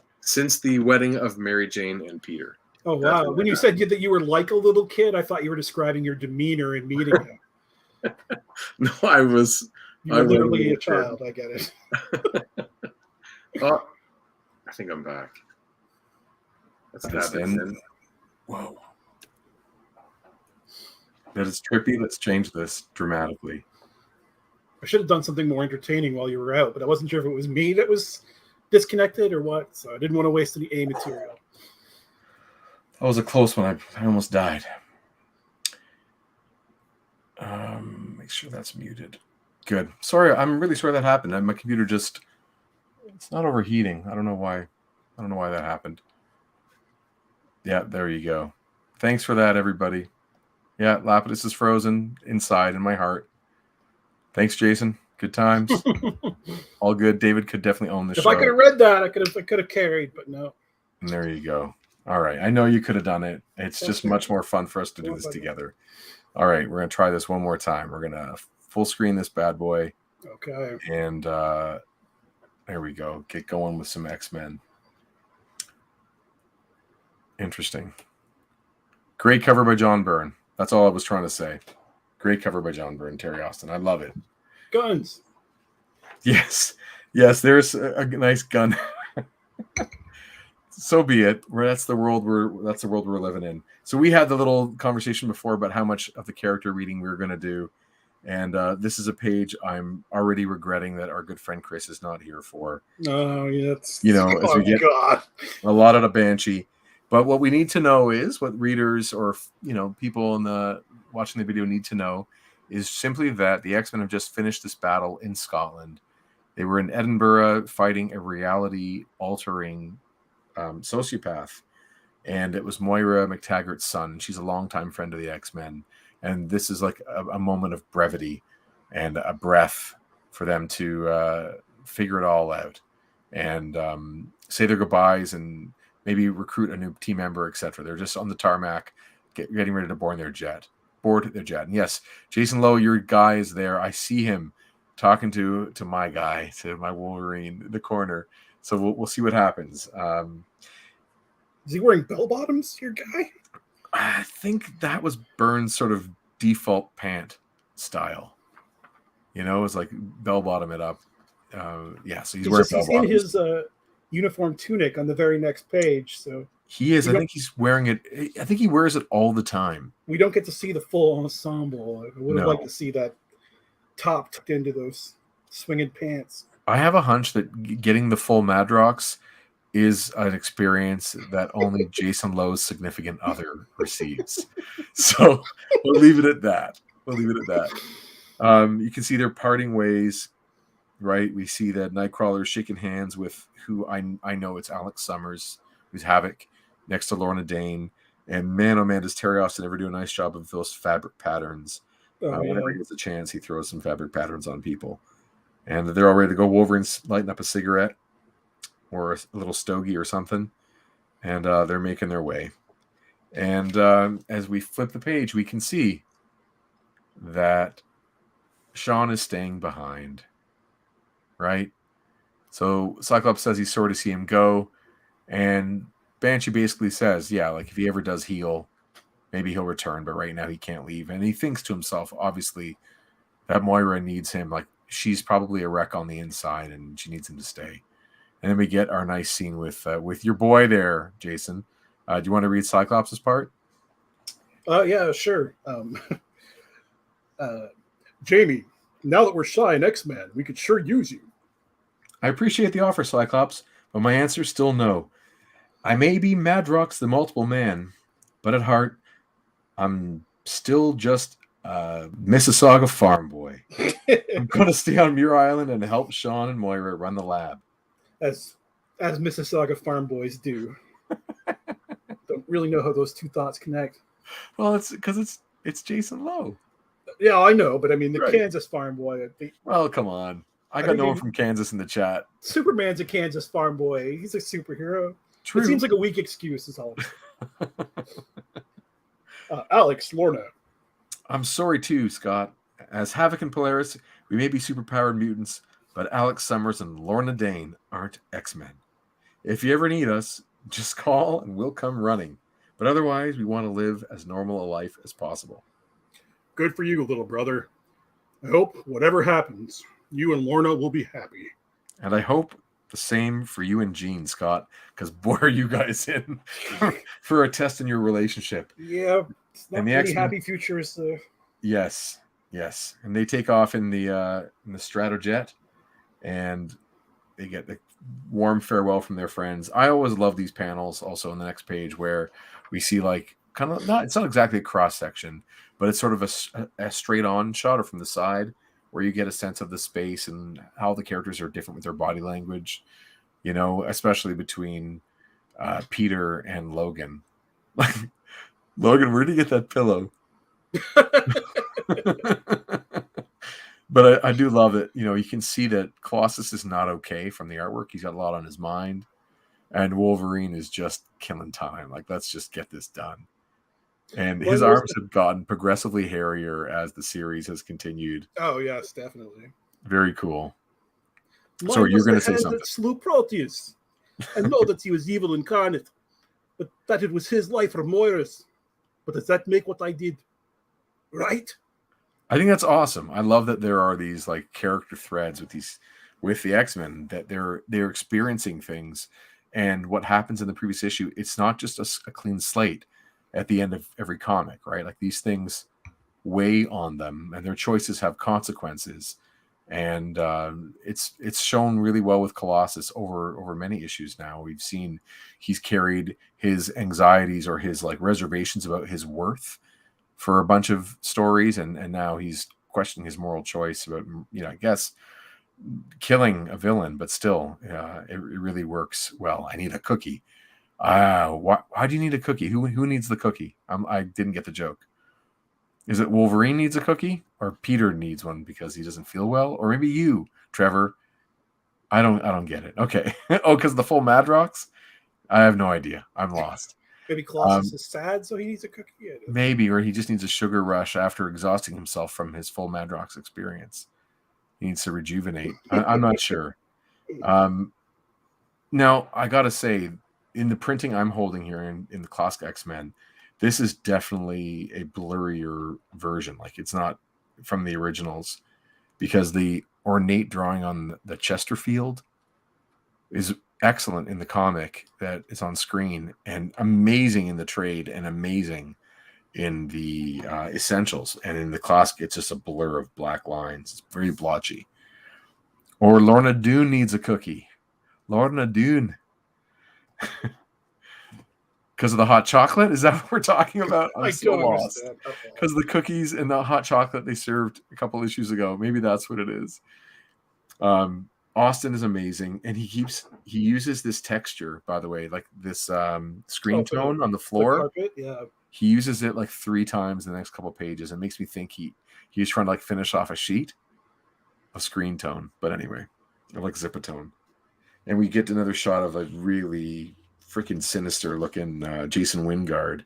the wedding of Mary Jane and Peter. Oh wow! When you said that you were like a little kid, I thought you were describing your demeanor in meeting him. No, I was. You were literally a child. I get it. Oh, I think I'm back. That's happening. Whoa. That is trippy. Let's change this dramatically. I should have done something more entertaining while you were out, but I wasn't sure if it was me that was disconnected or what, so I didn't want to waste any A material. That was a close one. I almost died. Make sure that's muted. Good. Sorry, I'm really sorry that happened. My computer it's not overheating. I don't know why. I don't know why that happened. Yeah, there you go. Thanks for that, everybody. Yeah, Lapidus is frozen inside in my heart. Thanks, Jason. Good times. All good. David could definitely own the show. If I could have read that, I could have carried, but no. And there you go. All right. I know you could have done it. It's just much more fun for us to do this together. All right. We're going to try this one more time. We're going to full screen this bad boy. Okay. And there we go. Get going with some X-Men. Interesting. Great cover by John Byrne. That's all I was trying to say. Great cover by John Byrne, Terry Austin. I love it. Guns. Yes. There's a nice gun. So be it. That's the world we're living in. So we had the little conversation before about how much of the character reading we were going to do, and this is a page I'm already regretting that our good friend Chris is not here for. Oh, yeah, as we get a lot out of Banshee. But what we need to know is what readers or people watching the video need to know is simply that the X-Men have just finished this battle in Scotland. They were in Edinburgh fighting a reality-altering sociopath, and it was Moira McTaggart's son. She's a longtime friend of the X-Men, and this is like a moment of brevity and a breath for them to figure it all out and say their goodbyes and maybe recruit a new team member, etc. They're just on the tarmac getting ready to board their jet. And yes, Jason Lowe, your guy is there. I see him talking to my guy, to my Wolverine in the corner. So we'll see what happens. Is he wearing bell bottoms, your guy? I think that was Byrne's sort of default pant style. It was like bell bottom it up. So he's wearing bell bottoms. He's in his uniform tunic on the very next page. So he is. I think he's wearing it. I think he wears it all the time. We don't get to see the full ensemble. I would have liked to see that top tucked into those swinging pants. I have a hunch that getting the full Madrox is an experience that only Jason Lowe's significant other receives. So we'll leave it at that. You can see they're parting ways, right? We see that Nightcrawler shaking hands with who I know it's Alex Summers, who's Havoc, next to Lorna Dane. And man, oh man, does Terry Austin ever do a nice job of those fabric patterns. Whenever he gets a chance, he throws some fabric patterns on people. And they're all ready to go. Wolverine's lighting up a cigarette or a little stogie or something. And they're making their way. And as we flip the page, we can see that Sean is staying behind. Right? So Cyclops says he's sorry to see him go. And Banshee basically says, yeah, like if he ever does heal, maybe he'll return. But right now he can't leave. And he thinks to himself, obviously, that Moira needs him. Like, she's probably a wreck on the inside, and she needs him to stay. And then we get our nice scene with your boy there, Jason. Do you want to read Cyclops' part? Yeah, sure. Jamie, now that we're shy in X-Men, we could sure use you. I appreciate the offer, Cyclops, but my answer's still no. I may be Madrox the Multiple Man, but at heart, I'm still just a Mississauga farm boy. I'm going to stay on Muir Island and help Sean and Moira run the lab. As Mississauga farm boys do. Don't really know how those two thoughts connect. Well, it's because it's It's Jason Lowe. Yeah, I know, but I mean the Right. Kansas farm boy. Well, come on. I got no one from Kansas in the chat. Superman's a Kansas farm boy. He's a superhero. True. It seems like a weak excuse, is all. Alex Lorna. I'm sorry too, Scott. As Havoc and Polaris, we may be superpowered mutants, but Alex Summers and Lorna Dane aren't X-Men. If you ever need us, just call and we'll come running. But otherwise, we want to live as normal a life as possible. Good for you, little brother. I hope whatever happens, you and Lorna will be happy. And I hope the same for you and Jean, Scott, because boy, are you guys in for a test in your relationship. Yeah, it's not and the really X-Men, happy futures. Yes. And they take off in the Stratojet, and they get the warm farewell from their friends. I always love these panels also on the next page where we see like kind of it's not exactly a cross section, but it's sort of a straight on shot or from the side where you get a sense of the space and how the characters are different with their body language, especially between Peter and Logan. Like, Logan, where did you get that pillow? But I do love it. You can see that Colossus is not okay from the artwork. He's got a lot on his mind. And Wolverine is just killing time. Like, let's just get this done. And his arms have gotten progressively hairier as the series has continued. Oh, yes, definitely. Very cool. Sorry, you're going to say something. That slew Proteus. I know that he was evil incarnate, but that it was his life or Moira's. But does that make what I did right? I think that's awesome. I love that there are these like character threads with the X-Men, that they're experiencing things, and what happens in the previous issue, it's not just a clean slate at the end of every comic, right? Like, these things weigh on them, and their choices have consequences. And it's shown really well with Colossus over many issues now. We've seen he's carried his anxieties or his like reservations about his worth for a bunch of stories, and now he's questioning his moral choice about, I guess, killing a villain, but still, it really works well. I need a cookie. Why do you need a cookie? Who needs the cookie? I didn't get the joke. Is it Wolverine needs a cookie, or Peter needs one because he doesn't feel well, or maybe you, Trevor? I don't get it. Okay. Oh, because the full Madrox? I have no idea. I'm lost. Maybe Colossus is sad, so he needs a cookie. Maybe, or he just needs a sugar rush after exhausting himself from his full Madrox experience. He needs to rejuvenate. I'm not sure. Now, I got to say, in the printing I'm holding here in the classic X-Men, this is definitely a blurrier version. Like, it's not from the originals, because the ornate drawing on the Chesterfield is excellent in the comic that is on screen, and amazing in the trade, and amazing in the essentials. And in the classic, it's just a blur of black lines. It's very blotchy. Or Lorna Doone needs a cookie. Lorna Doone. Because of the hot chocolate? Is that what we're talking about? I'm so lost. Because of the cookies and the hot chocolate they served a couple issues ago. Maybe that's what it is. Austin is amazing, and he uses this texture, by the way, like this screen tone on the floor. The carpet, yeah. He uses it like 3 times in the next couple of pages. It makes me think he was trying to like finish off a sheet of screen tone. But anyway, I like Zipatone. And we get another shot of a really freaking sinister looking Jason Wingard,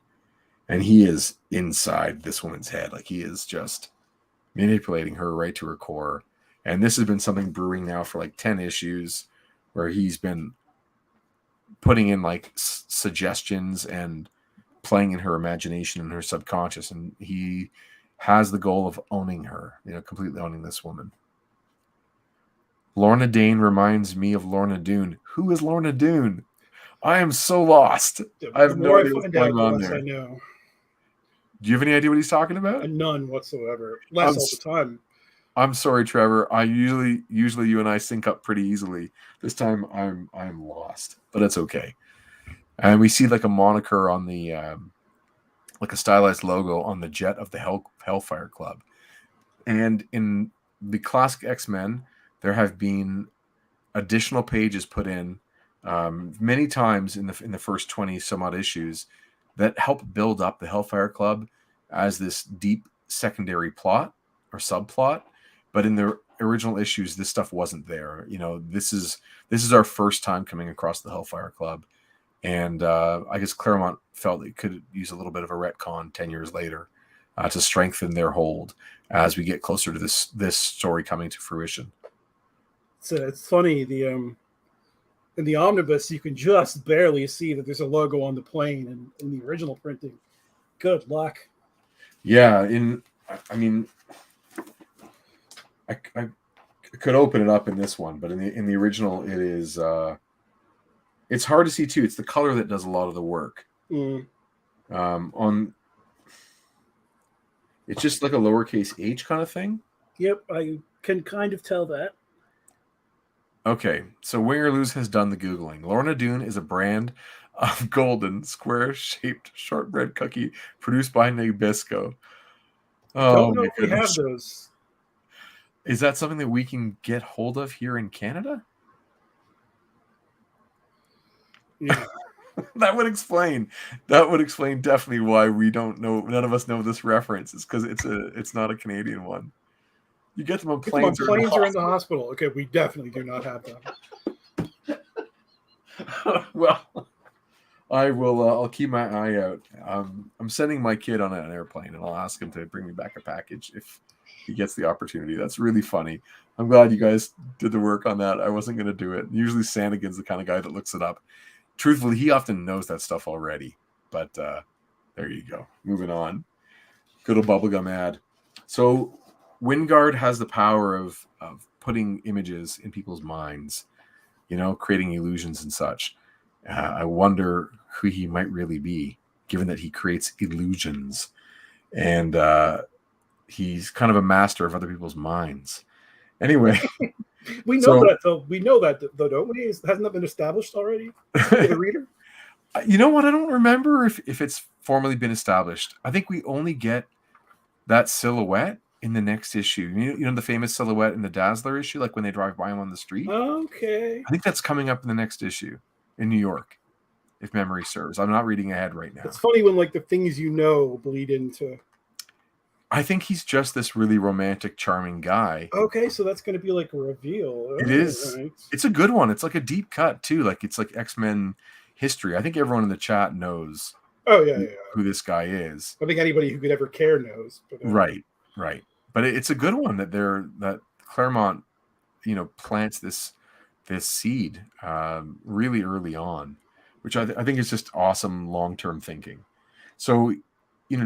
and he is inside this woman's head. Like, he is just manipulating her right to her core. And this has been something brewing now for like 10 issues, where he's been putting in like suggestions and playing in her imagination and her subconscious. And he has the goal of owning her, completely owning this woman. Lorna Dane reminds me of Lorna Doone. Who is Lorna Doone? I am so lost. I have no idea what's going on there. I know. Do you have any idea what he's talking about? None whatsoever. Less all the time. I'm sorry, Trevor. I usually you and I sync up pretty easily. This time I'm lost, but it's okay. And we see like a moniker on the like a stylized logo on the jet of the Hellfire Club. And in the classic X-Men, there have been additional pages put in many times in the first 20 some odd issues that help build up the Hellfire Club as this deep secondary plot or subplot, but in the original issues, this stuff wasn't there. You know, this is our first time coming across the Hellfire Club, and I guess Claremont felt it could use a little bit of a retcon 10 years later to strengthen their hold as we get closer to this story coming to fruition. It's funny, in the omnibus you can just barely see that there's a logo on the plane, and in the original printing, good luck. Yeah, I could open it up in this one, but in the original, it is it's hard to see too. It's the color that does a lot of the work. On it's just like a lowercase h kind of thing. Yep, I can kind of tell that. Okay, so Winger Lose has done the Googling. Lorna Doone is a brand of golden, square-shaped shortbread cookie produced by Nabisco. I don't know if we have those. Is that something that we can get hold of here in Canada? Yeah. That would explain definitely why we don't know. None of us know this reference. It's because it's not a Canadian one. You get them on planes. Planes or in the hospital. Okay, we definitely do not have them. Well, I will. I'll keep my eye out. I'm sending my kid on an airplane, and I'll ask him to bring me back a package if he gets the opportunity. That's really funny. I'm glad you guys did the work on that. I wasn't going to do it. Usually Sanigan's the kind of guy that looks it up. Truthfully, he often knows that stuff already. But there you go. Moving on. Good old bubblegum ad. So Wingard has the power of putting images in people's minds, creating illusions and such. I wonder who he might really be, given that he creates illusions. And he's kind of a master of other people's minds. Anyway. We know that, though. We know that, though, don't we? Hasn't that been established already for the reader? You know what? I don't remember if it's formally been established. I think we only get that silhouette in the next issue. You know the famous silhouette in the Dazzler issue, like when they drive by him on the street? Okay. I think that's coming up in the next issue in New York, if memory serves. I'm not reading ahead right now. It's funny when, the things bleed into... I think he's just this really romantic, charming guy. Okay, so that's going to be like a reveal. It is. Right. It's a good one. It's like a deep cut, too. It's like X-Men history. I think everyone in the chat knows who this guy is. I think anybody who could ever care knows. But, Right. But it's a good one that Claremont, plants this seed really early on, which I think is just awesome long-term thinking. So,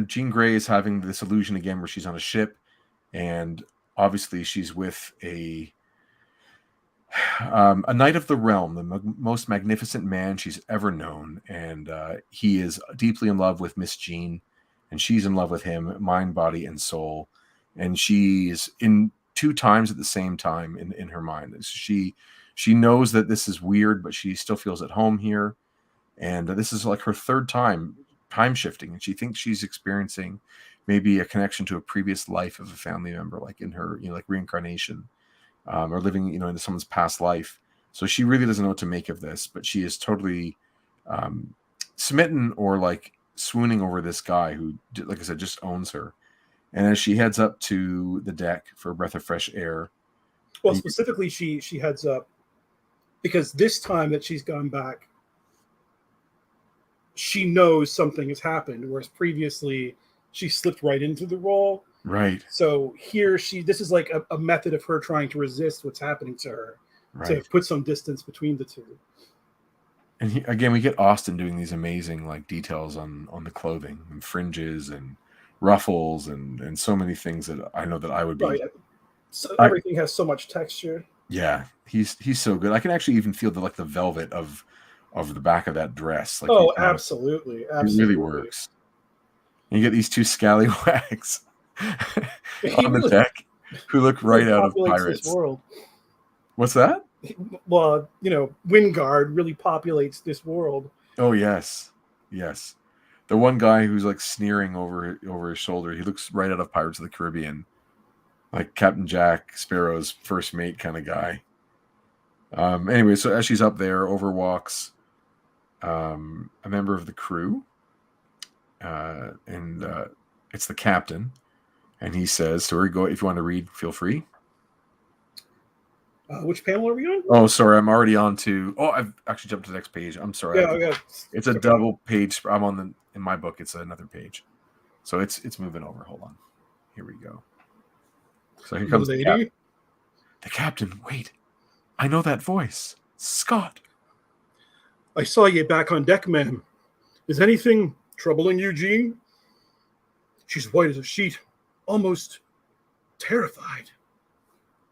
Jean Grey is having this illusion again where she's on a ship, and obviously she's with a knight of the realm, the most magnificent man she's ever known, and he is deeply in love with Miss Jean, and she's in love with him, mind, body, and soul, and she's in two times at the same time in her mind. She knows that this is weird, but she still feels at home here, and this is like her third time shifting, and she thinks she's experiencing maybe a connection to a previous life of a family member, like in her like reincarnation, or living into someone's past life. So she really doesn't know what to make of this, but she is totally smitten or like swooning over this guy who, like I said, just owns her. And as she heads up to the deck for a breath of fresh air, well, specifically she heads up because this time that she's gone back, she knows something has happened, whereas previously she slipped right into the role. Right. So here this is like a method of her trying to resist what's happening to her, to put some distance between the two. And again, we get Austin doing these amazing details on the clothing and fringes and ruffles and so many things that I know that I would be. Right. So everything has so much texture. Yeah, he's so good. I can actually even feel the velvet of the back of that dress. Absolutely. It really works. And you get these two scallywags on the deck who look right out of Pirates. This world. What's that? Well, Wingard really populates this world. Oh, yes. The one guy who's sneering over his shoulder, he looks right out of Pirates of the Caribbean, like Captain Jack Sparrow's first mate kind of guy. Anyway, so as she's up there, overwalks a member of the crew, and It's the captain. And he says, so go, if you want to read, feel free. Which panel are we on? Oh, sorry. I'm already on to... Oh, I've actually jumped to the next page. I'm sorry. Yeah. It's a double page. I'm on in my book, it's another page. So it's moving over. Hold on. Here we go. So here comes the captain. The captain. Wait. I know that voice. Scott. I saw you back on deck, ma'am. Is anything troubling you, Jean? She's white as a sheet. Almost terrified.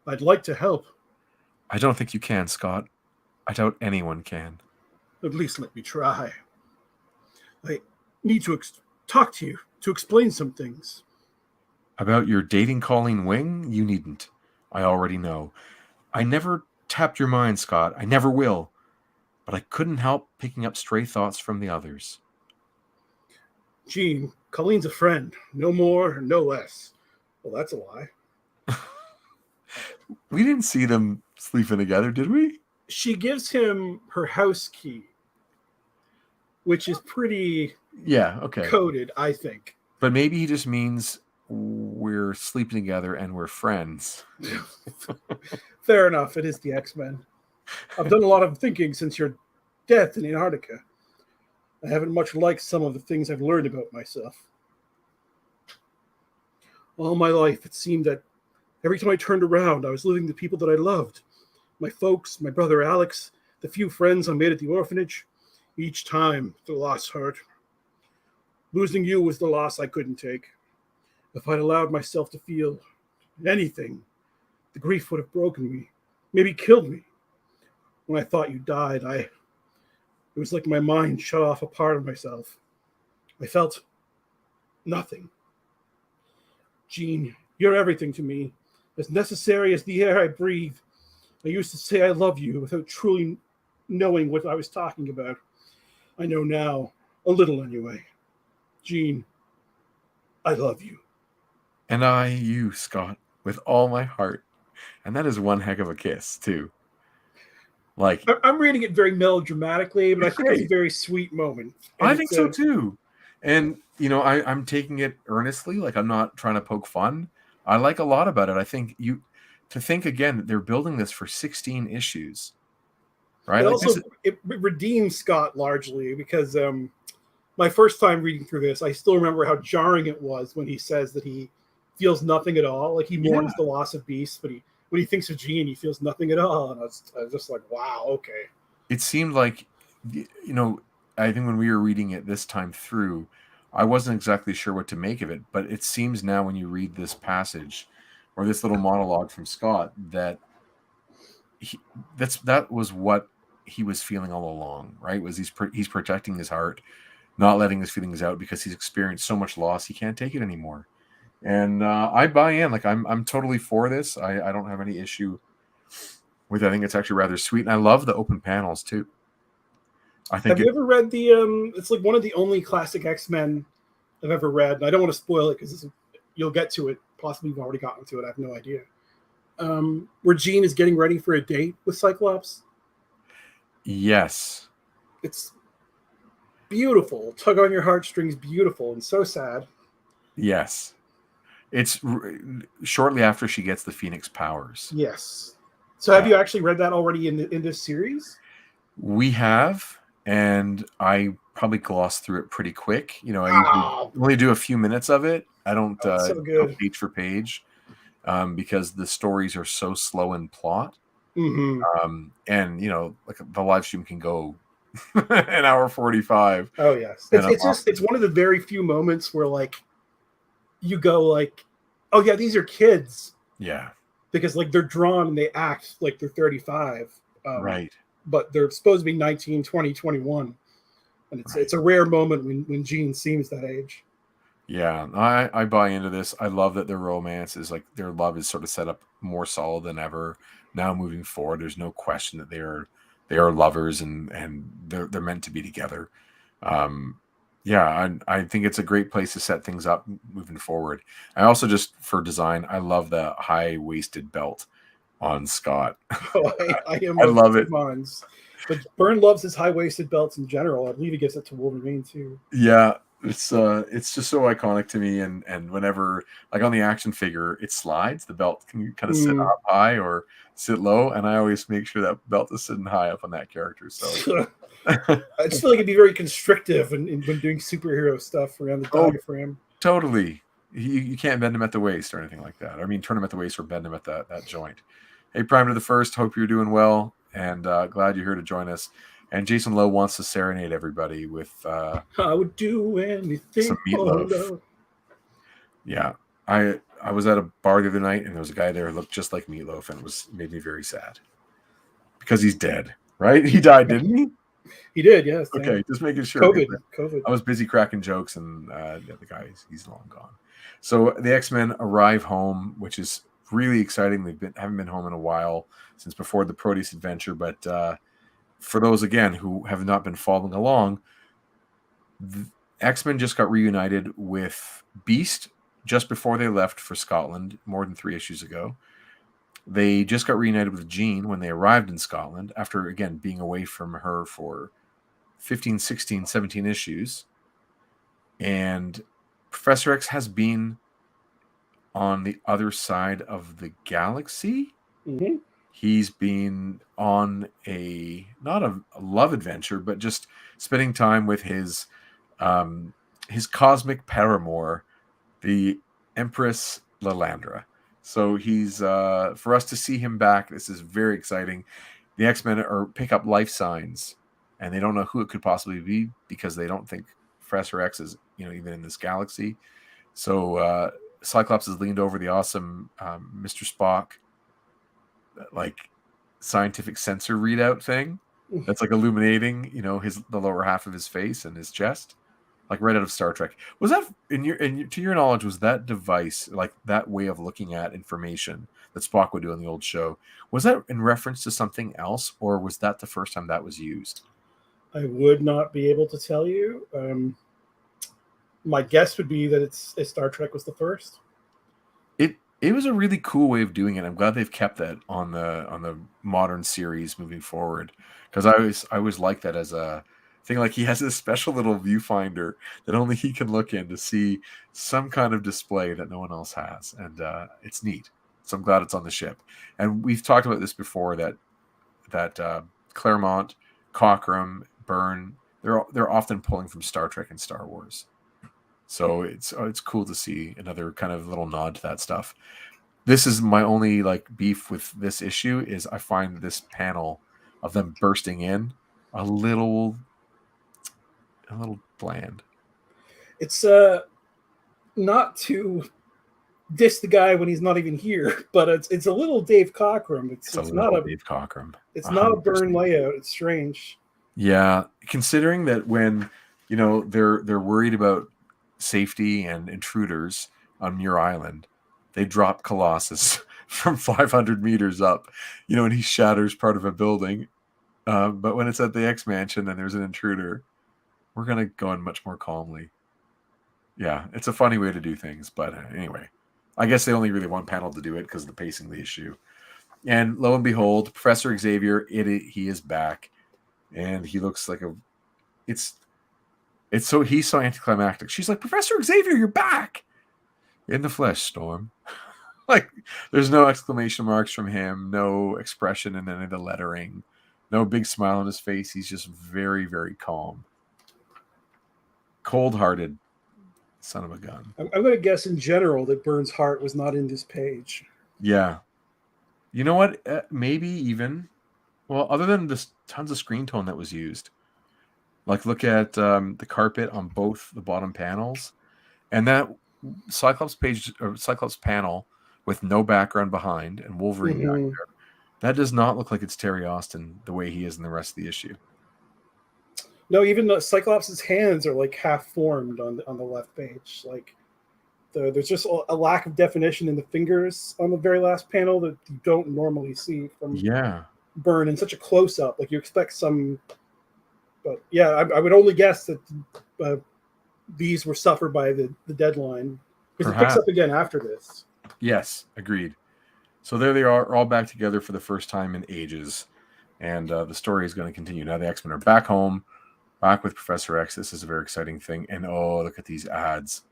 I'd like to help. I don't think you can, Scott. I doubt anyone can. At least let me try. I need to talk to you, to explain some things. About your dating Colleen Wing? You needn't. I already know. I never tapped your mind, Scott. I never will. But I couldn't help picking up stray thoughts from the others. Jean, Colleen's a friend. No more, no less. Well, that's a lie. We didn't see them sleeping together, did we? She gives him her house key, which is pretty coded, I think. But maybe he just means we're sleeping together and we're friends. Fair enough. It is the X-Men. I've done a lot of thinking since your death in Antarctica. I haven't much liked some of the things I've learned about myself. All my life, it seemed that every time I turned around, I was losing the people that I loved. My folks, my brother Alex, the few friends I made at the orphanage. Each time, the loss hurt. Losing you was the loss I couldn't take. If I'd allowed myself to feel anything, the grief would have broken me, maybe killed me. When I thought you died, it was like my mind shut off a part of myself. I felt nothing. Jean, you're everything to me, as necessary as the air I breathe. I used to say I love you without truly knowing what I was talking about. I know now, a little anyway. Jean, I love you. And I, you, Scott, with all my heart. And that is one heck of a kiss, too. Like, I'm reading it very melodramatically, but I think it's a very sweet moment. I think so, too. And, I'm taking it earnestly. Like, I'm not trying to poke fun. I like a lot about it. I think to think again that they're building this for 16 issues, right? It redeems Scott largely because my first time reading through this, I still remember how jarring it was when he says that he feels nothing at all. Like he mourns the loss of Beast, but when he thinks of Jean, he feels nothing at all. And I was just like, wow, okay. It seemed like, I think when we were reading it this time through, I wasn't exactly sure what to make of it, but it seems now when you read this passage or this little monologue from Scott that that was what he was feeling all along, right? Was he's protecting his heart, not letting his feelings out because he's experienced so much loss he can't take it anymore. And I buy in. Like I'm totally for this. I don't have any issue with it. I think it's actually rather sweet, and I love the open panels too. Have you ever read the? It's like one of the only classic X-Men I've ever read, and I don't want to spoil it because you'll get to it. Possibly you've already gotten to it. I have no idea. Where Jean is getting ready for a date with Cyclops. Yes, it's beautiful. Tug on your heartstrings, beautiful, and so sad. Yes, it's shortly after she gets the Phoenix powers. Yes. So have you actually read that already in this series? We have. And I probably glossed through it pretty quick. I only do a few minutes of it. I don't go page for page because the stories are so slow in plot. Mm-hmm. And like the live stream can go an hour 45. Oh yes, it's one of the very few moments where like you go like, oh yeah, these are kids. Yeah, because like they're drawn and they act like they're 35. Right. But they're supposed to be 19, 20, 21. And it's a rare moment when Jean seems that age. Yeah, I buy into this. I love that their romance is like their love is sort of set up more solid than ever. Now moving forward, there's no question that they are lovers and they're meant to be together. I think it's a great place to set things up moving forward. I also just for design, I love the high-waisted belt on Scott. Oh, I love it. But Byrne loves his high-waisted belts in general. I believe he gives it to Wolverine too. Yeah, It's just so iconic to me, and whenever, like, on the action figure, it slides. The belt can kind of sit up high or sit low, and I always make sure that belt is sitting high up on that character. So I just feel like it'd be very constrictive when doing superhero stuff around the diaphragm. Totally. You can't bend him at the waist or anything like that. I mean, turn him at the waist or bend him at that joint. Hey, Prime to the First. Hope you're doing well, and glad you're here to join us. And Jason Lowe wants to serenade everybody with I would do anything some Meatloaf. Yeah, I was at a bar the other night, and there was a guy there who looked just like Meatloaf, and it made me very sad because he's dead. Right? He died, didn't he? He did, yes. Okay, just making sure. COVID. I was busy cracking jokes, and the guy, he's long gone. So the X-Men arrive home, which is really exciting. Haven't been home in a while since before the Proteus adventure, but for those, again, who have not been following along, the X-Men just got reunited with Beast just before they left for Scotland more than 3 issues ago. They just got reunited with Jean when they arrived in Scotland after, again, being away from her for 15, 16, 17 issues. And Professor X has been on the other side of the galaxy. Mm-hmm. He's been on not a love adventure, but just spending time with his cosmic paramour, the Empress Lilandra. So he's for us to see him back. This is very exciting. The X-Men pick up life signs, and they don't know who it could possibly be because they don't think Professor X is even in this galaxy. So Cyclops has leaned over the awesome Mr. Spock, like, scientific sensor readout thing that's like illuminating, the lower half of his face and his chest, like right out of Star Trek. Was that to your knowledge, was that device, like that way of looking at information that Spock would do on the old show, was that in reference to something else, or was that the first time that was used? I would not be able to tell you. My guess would be that Star Trek was the first. It was a really cool way of doing it. I'm glad they've kept that on the modern series moving forward, because I always like that as a thing. Like, he has this special little viewfinder that only he can look in to see some kind of display that no one else has, and it's neat. So I'm glad it's on the ship. And we've talked about this before, that Claremont, Cockrum, Byrne, they're often pulling from Star Trek and Star Wars. So it's cool to see another kind of little nod to that stuff. This is my only beef with this issue, is I find this panel of them bursting in a little bland. It's not to diss the guy when he's not even here, but it's a little Dave Cockrum. It's not a Dave Cockrum. It's 100%. Not a Byrne layout. It's strange. Yeah, considering that when they're worried about safety and intruders on Muir Island, they drop Colossus from 500 meters up, and he shatters part of a building. But when it's at the X Mansion and there's an intruder, we're going to go in much more calmly. Yeah, it's a funny way to do things. But anyway, I guess they only really one panel to do it because of the pacing of the issue. And lo and behold, Professor Xavier, he is back. And he looks like he's so anticlimactic. She's like, Professor Xavier, you're back in the flesh, Storm. There's no exclamation marks from him, no expression in any of the lettering, no big smile on his face. He's just very, very calm, cold-hearted son of a gun. I'm going to guess in general that Byrne's heart was not in this page. Yeah. You know what? Maybe even, other than this tons of screen tone that was used. Look at the carpet on both the bottom panels, and that Cyclops panel with no background behind and Wolverine back there. That does not look like it's Terry Austin the way he is in the rest of the issue. No, even the Cyclops' hands are half formed on the left page. There's just a lack of definition in the fingers on the very last panel that you don't normally see from Byrne in such a close up. You expect some. But yeah, I would only guess that these were suffered by the deadline, because it picks up again after this. Yes, agreed. So there they are, all back together for the first time in ages, and the story is going to continue. Now the X-Men are back home. Back with Professor X. This is a very exciting thing. And oh, look at these ads.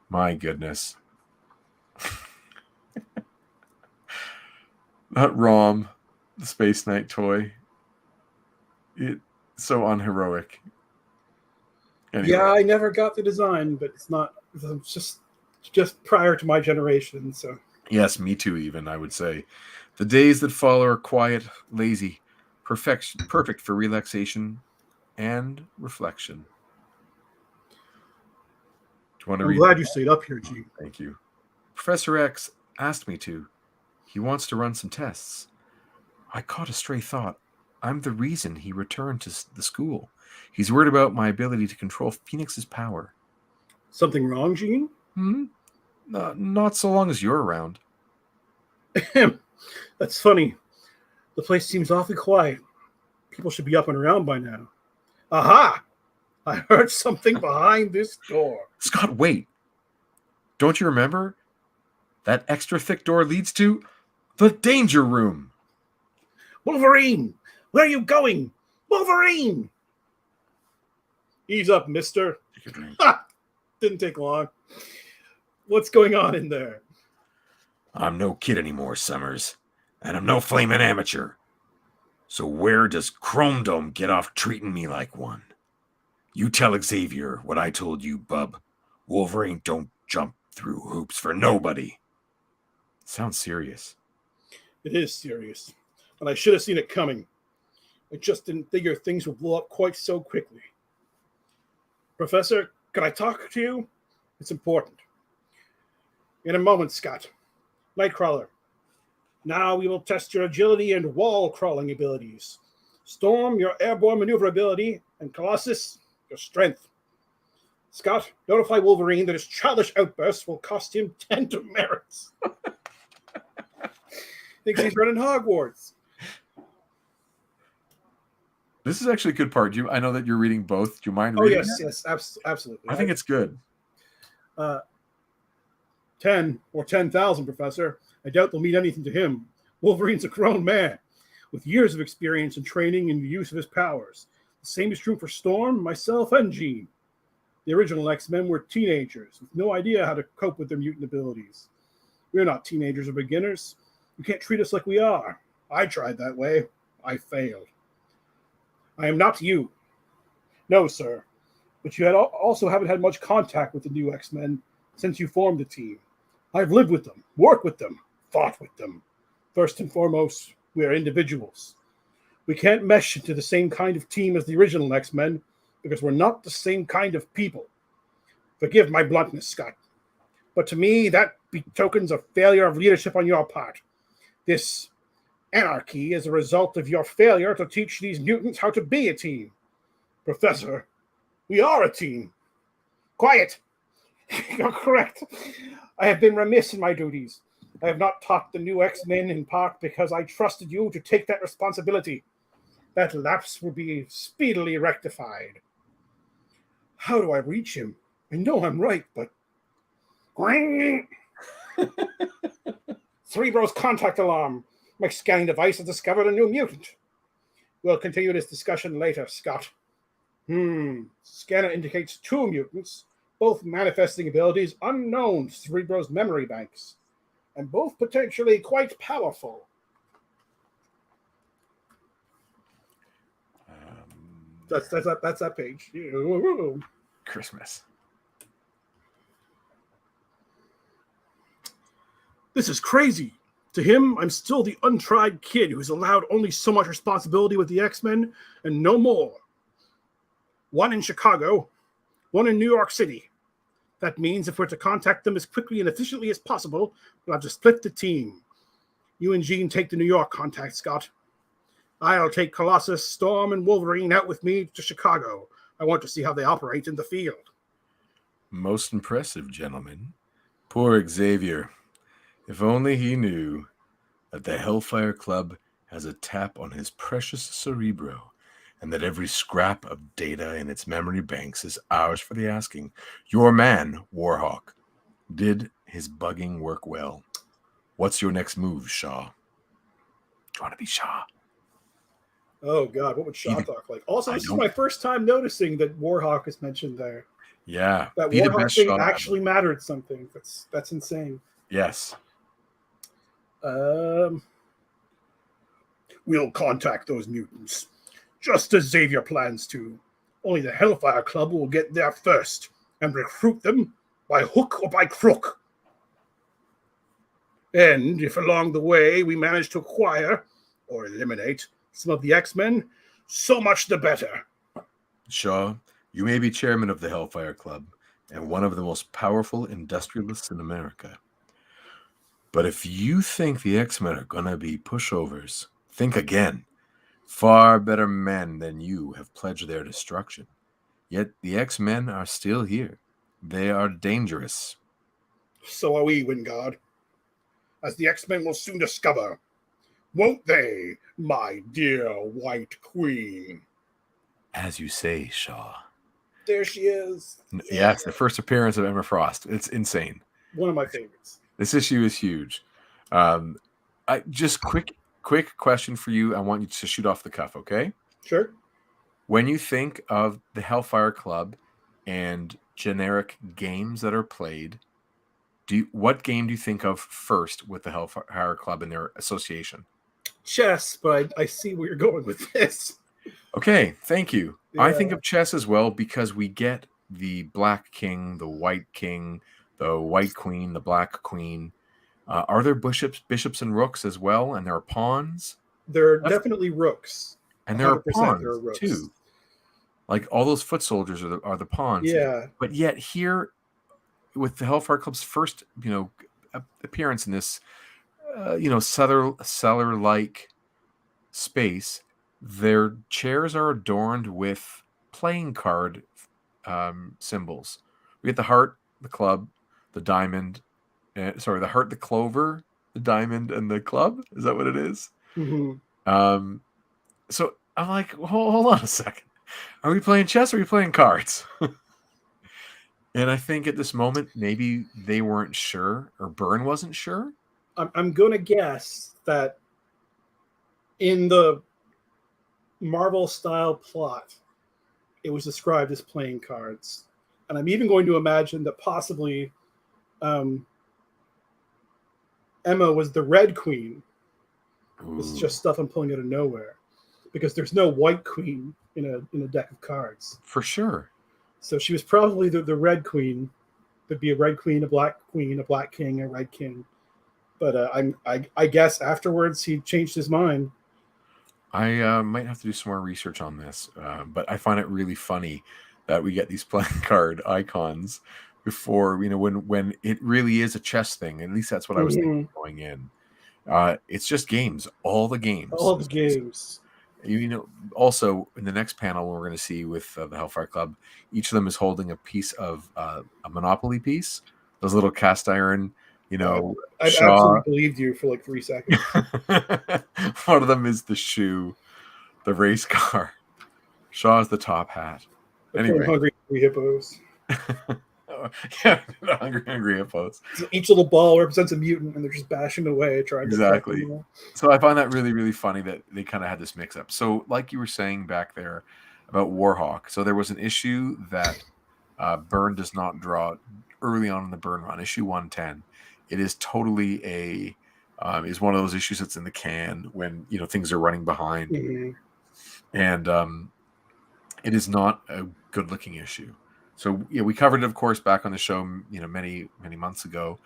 My goodness. Not Rom, the Space Knight toy. It's so unheroic. Anyway. Yeah, I never got the design, but it's just prior to my generation. So yes, me too. Even I would say, the days that follow are quiet, lazy, perfect for relaxation and reflection. Do you want to read? I'm glad you stayed up here, Gene. Thank you. Professor X asked me to. He wants to run some tests. I caught a stray thought. I'm the reason he returned to the school. He's worried about my ability to control Phoenix's power. Something wrong, Gene? Not so long as you're around. That's funny. The place seems awfully quiet. People should be up and around by now. Aha! I heard something behind this door. Scott, wait. Don't you remember? That extra thick door leads to the danger room. Wolverine! Where are you going? Wolverine! Ease up, mister. Didn't take long. What's going on in there? I'm no kid anymore, Summers. And I'm no flaming amateur. So where does Chrome Dome get off treating me like one? You tell Xavier what I told you, bub. Wolverine don't jump through hoops for nobody. Sounds serious. It is serious. And I should have seen it coming. I just didn't figure things would blow up quite so quickly. Professor, can I talk to you? It's important. In a moment, Scott. Nightcrawler. Now we will test your agility and wall crawling abilities. Storm, your airborne maneuverability, and Colossus, your strength. Scott, notify Wolverine that his childish outbursts will cost him 10 demerits. Thinks he's running Hogwarts. This is actually a good part. I know that you're reading both. Do you mind reading? Yes, absolutely. I think it's good. 10 or 10,000, Professor. I doubt they'll mean anything to him. Wolverine's a grown man with years of experience and training in the use of his powers. The same is true for Storm, myself, and Jean. The original X-Men were teenagers with no idea how to cope with their mutant abilities. We're not teenagers or beginners. You can't treat us like we are. I tried that way. I failed. I am not you. No, sir. But you also haven't had much contact with the new X-Men since you formed the team. I've lived with them, worked with them, fought with them. First and foremost, we are individuals. We can't mesh into the same kind of team as the original X-Men because we're not the same kind of people. Forgive my bluntness, Scott. But to me, that betokens a failure of leadership on your part. This anarchy is a result of your failure to teach these mutants how to be a team. Professor, we are a team. Quiet. You're correct. I have been remiss in my duties. I have not taught the new X-Men in part because I trusted you to take that responsibility. That lapse will be speedily rectified. How do I reach him? I know I'm right, but... Cerebro's contact alarm. My scanning device has discovered a new mutant. We'll continue this discussion later, Scott. Scanner indicates 2 mutants, both manifesting abilities unknown to Cerebro's memory banks, and both potentially quite powerful. That's that page. Christmas. This is crazy. To him, I'm still the untried kid who's allowed only so much responsibility with the X-Men and no more. 1 in Chicago, 1 in New York City. That means if we're to contact them as quickly and efficiently as possible, we'll have to split the team. You and Jean take the New York contact, Scott. I'll take Colossus, Storm, and Wolverine out with me to Chicago. I want to see how they operate in the field. Most impressive, gentlemen. Poor Xavier. If only he knew that the Hellfire Club has a tap on his precious Cerebro, and that every scrap of data in its memory banks is ours for the asking. Your man, Warhawk, did his bugging work well. What's your next move, Shaw? Do you want to be Shaw? Oh God, what would Shaw talk like? Also, I this is don't. my first time noticing that Warhawk is mentioned there. Yeah, That be the Warhawk best thing Shaw actually ever. mattered something. That's insane. Yes. Um, we'll contact those mutants, just as Xavier plans to. Only the Hellfire Club will get there first and recruit them by hook or by crook. And if along the way we manage to acquire or eliminate some of the X-Men, so much the better. Shaw, you may be chairman of the Hellfire Club and one of the most powerful industrialists in America. But if you think the X-Men are going to be pushovers, think again. Far better men than you have pledged their destruction. Yet the X-Men are still here. They are dangerous. So are we, Wingard, as the X-Men will soon discover. Won't they, my dear White Queen? As you say, Shaw. There she is. Yes, the first appearance of Emma Frost. It's insane. One of my favorites. This issue is huge. Just quick question for you. I want you to shoot off the cuff, okay? Sure. When you think of the Hellfire Club and generic games that are played, what game do you think of first with the Hellfire Club and their association? Chess, but I see where you're going with this. Okay, thank you. Yeah. I think of chess as well because we get the Black King, the White King, the White Queen, the Black Queen. Are there bishops and rooks as well? And there are pawns? They're definitely rooks. And there are 100% pawns there are rooks. too. Like all those foot soldiers are the pawns. Yeah. But yet here, with the Hellfire Club's first, appearance in this, cellar-like space, their chairs are adorned with playing card symbols. We get the heart, the club, the diamond. The heart, the clover, the diamond, and the club. Is that what it is? Mm-hmm. So I'm like, hold on a second. Are we playing chess or are we playing cards? And I think at this moment, maybe they weren't sure, or Byrne wasn't sure. I'm going to guess that in the Marvel-style plot, it was described as playing cards. And I'm even going to imagine that possibly Emma was the Red Queen. It's just stuff I'm pulling out of nowhere. Because there's no White Queen in a deck of cards. For sure. So she was probably the Red Queen. There'd be a Red Queen, a Black King, a Red King. But I guess afterwards he changed his mind. I might have to do some more research on this. But I find it really funny that we get these playing card icons before, when it really is a chess thing. At least that's what I was thinking going in. It's just games. All the games. All the games. Also in the next panel we're going to see with the Hellfire Club, each of them is holding a piece of a Monopoly piece. Those little cast iron, I absolutely believed you for like 3 seconds. One of them is the shoe, the race car. Shaw's the top hat. Anyway, hungry hippos. Yeah, hungry hippos. So each little ball represents a mutant, and they're just bashing away trying to exactly. So I find that really, really funny that they kind of had this mix-up. So, like you were saying back there about Warhawk, so there was an issue that Byrne does not draw early on in the Byrne run, issue 110. It is totally is one of those issues that's in the can when things are running behind, and it is not a good-looking issue. So we covered it, of course, back on the show, many months ago,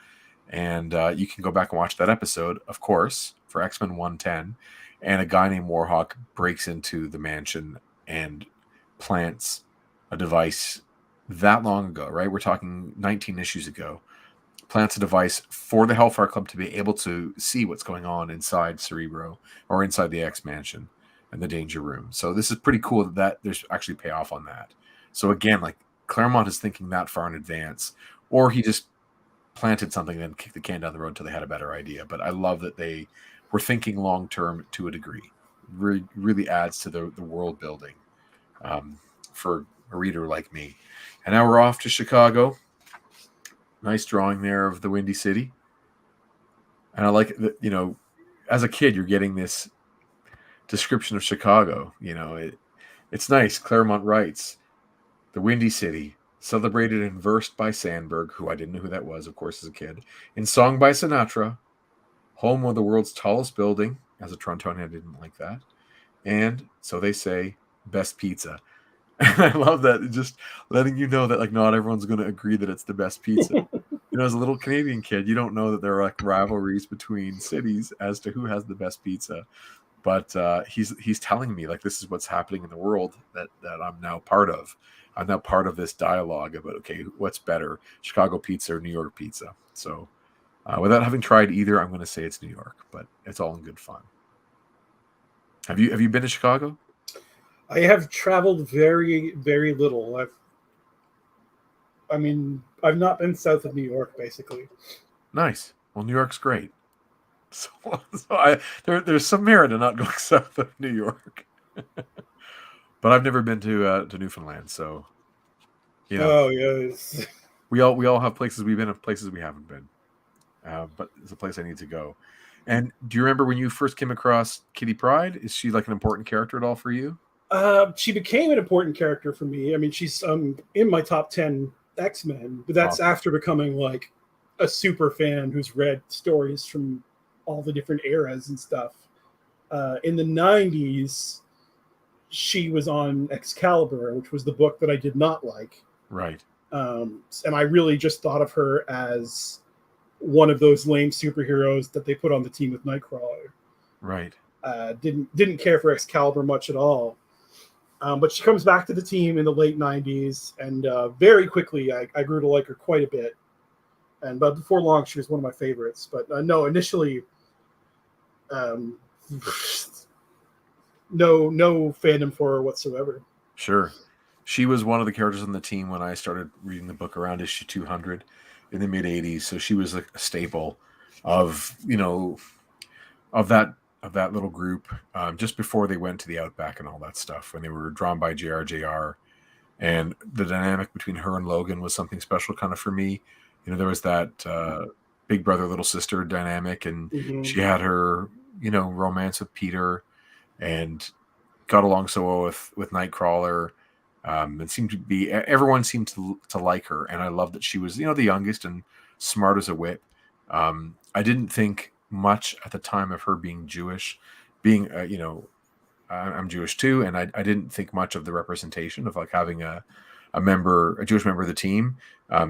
and you can go back and watch that episode, of course, for X-Men 110. And a guy named Warhawk breaks into the mansion and plants a device that long ago, right? We're talking 19 issues ago. Plants a device for the Hellfire Club to be able to see what's going on inside Cerebro or inside the X Mansion and the Danger Room. So this is pretty cool that there's actually payoff on that. So again, like, Claremont is thinking that far in advance, or he just planted something and then kicked the can down the road until they had a better idea. But I love that they were thinking long term to a degree. Really, really adds to the world building for a reader like me. And now we're off to Chicago. Nice drawing there of the Windy City. And I like that, as a kid, you're getting this description of Chicago. It's nice. Claremont writes, the Windy City, celebrated in verse by Sandberg, who I didn't know who that was, of course, as a kid, in song by Sinatra, home of the world's tallest building. As a Torontonian, I didn't like that. And so they say, best pizza. And I love that, just letting you know that like not everyone's going to agree that it's the best pizza. As a little Canadian kid, you don't know that there are like rivalries between cities as to who has the best pizza. But he's telling me like this is what's happening in the world that I'm now part of. I'm now part of this dialogue about, okay, what's better, Chicago pizza or New York pizza? So without having tried either, I'm going to say it's New York, but it's all in good fun. Have you been to Chicago? I have traveled very, very little. I've not been south of New York, basically. Nice. Well, New York's great. So there's some merit in not going south of New York. But I've never been to Newfoundland, so Oh yes. We all have places we've been and places we haven't been. But it's a place I need to go. And do you remember when you first came across Kitty Pryde? Is she like an important character at all for you? She became an important character for me. I mean, she's in my top 10 X-Men, but that's after becoming like a super fan who's read stories from all the different eras and stuff. In the 90s, she was on Excalibur, which was the book that I did not like. Right. And I really just thought of her as one of those lame superheroes that they put on the team with Nightcrawler. Right. Didn't care for Excalibur much at all. But she comes back to the team in the late 90s, and very quickly I grew to like her quite a bit. But before long, she was one of my favorites. But no, initially, no fandom for her whatsoever. Sure. She was one of the characters on the team when I started reading the book around issue 200 in the mid 80s. So she was like a staple of that little group just before they went to the Outback and all that stuff, when they were drawn by JRJR. And the dynamic between her and Logan was something special kind of for me. There was that big brother, little sister dynamic, and she had her, romance with Peter and got along so well with Nightcrawler. And everyone seemed to like her. And I love that she was, the youngest and smart as a whip. I didn't think much at the time of her being Jewish, I'm Jewish too. And I didn't think much of the representation of like having a Jewish member of the team.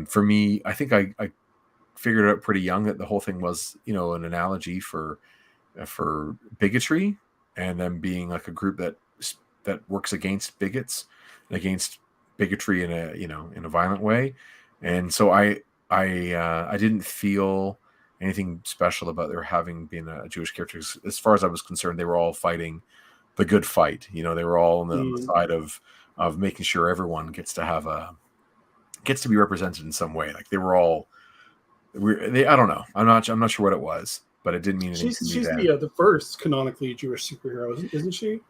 For me, I think I figured out pretty young that the whole thing was, an analogy for bigotry, and them being like a group that works against bigots and against bigotry in a violent way. And so I didn't feel anything special about there having been a Jewish character. As far as I was concerned, they were all fighting the good fight. They were all on the side of making sure everyone gets to be represented in some way. Like they were all, I don't know. I'm not sure what it was, but it didn't mean anything to me. She's the first canonically Jewish superhero, isn't she?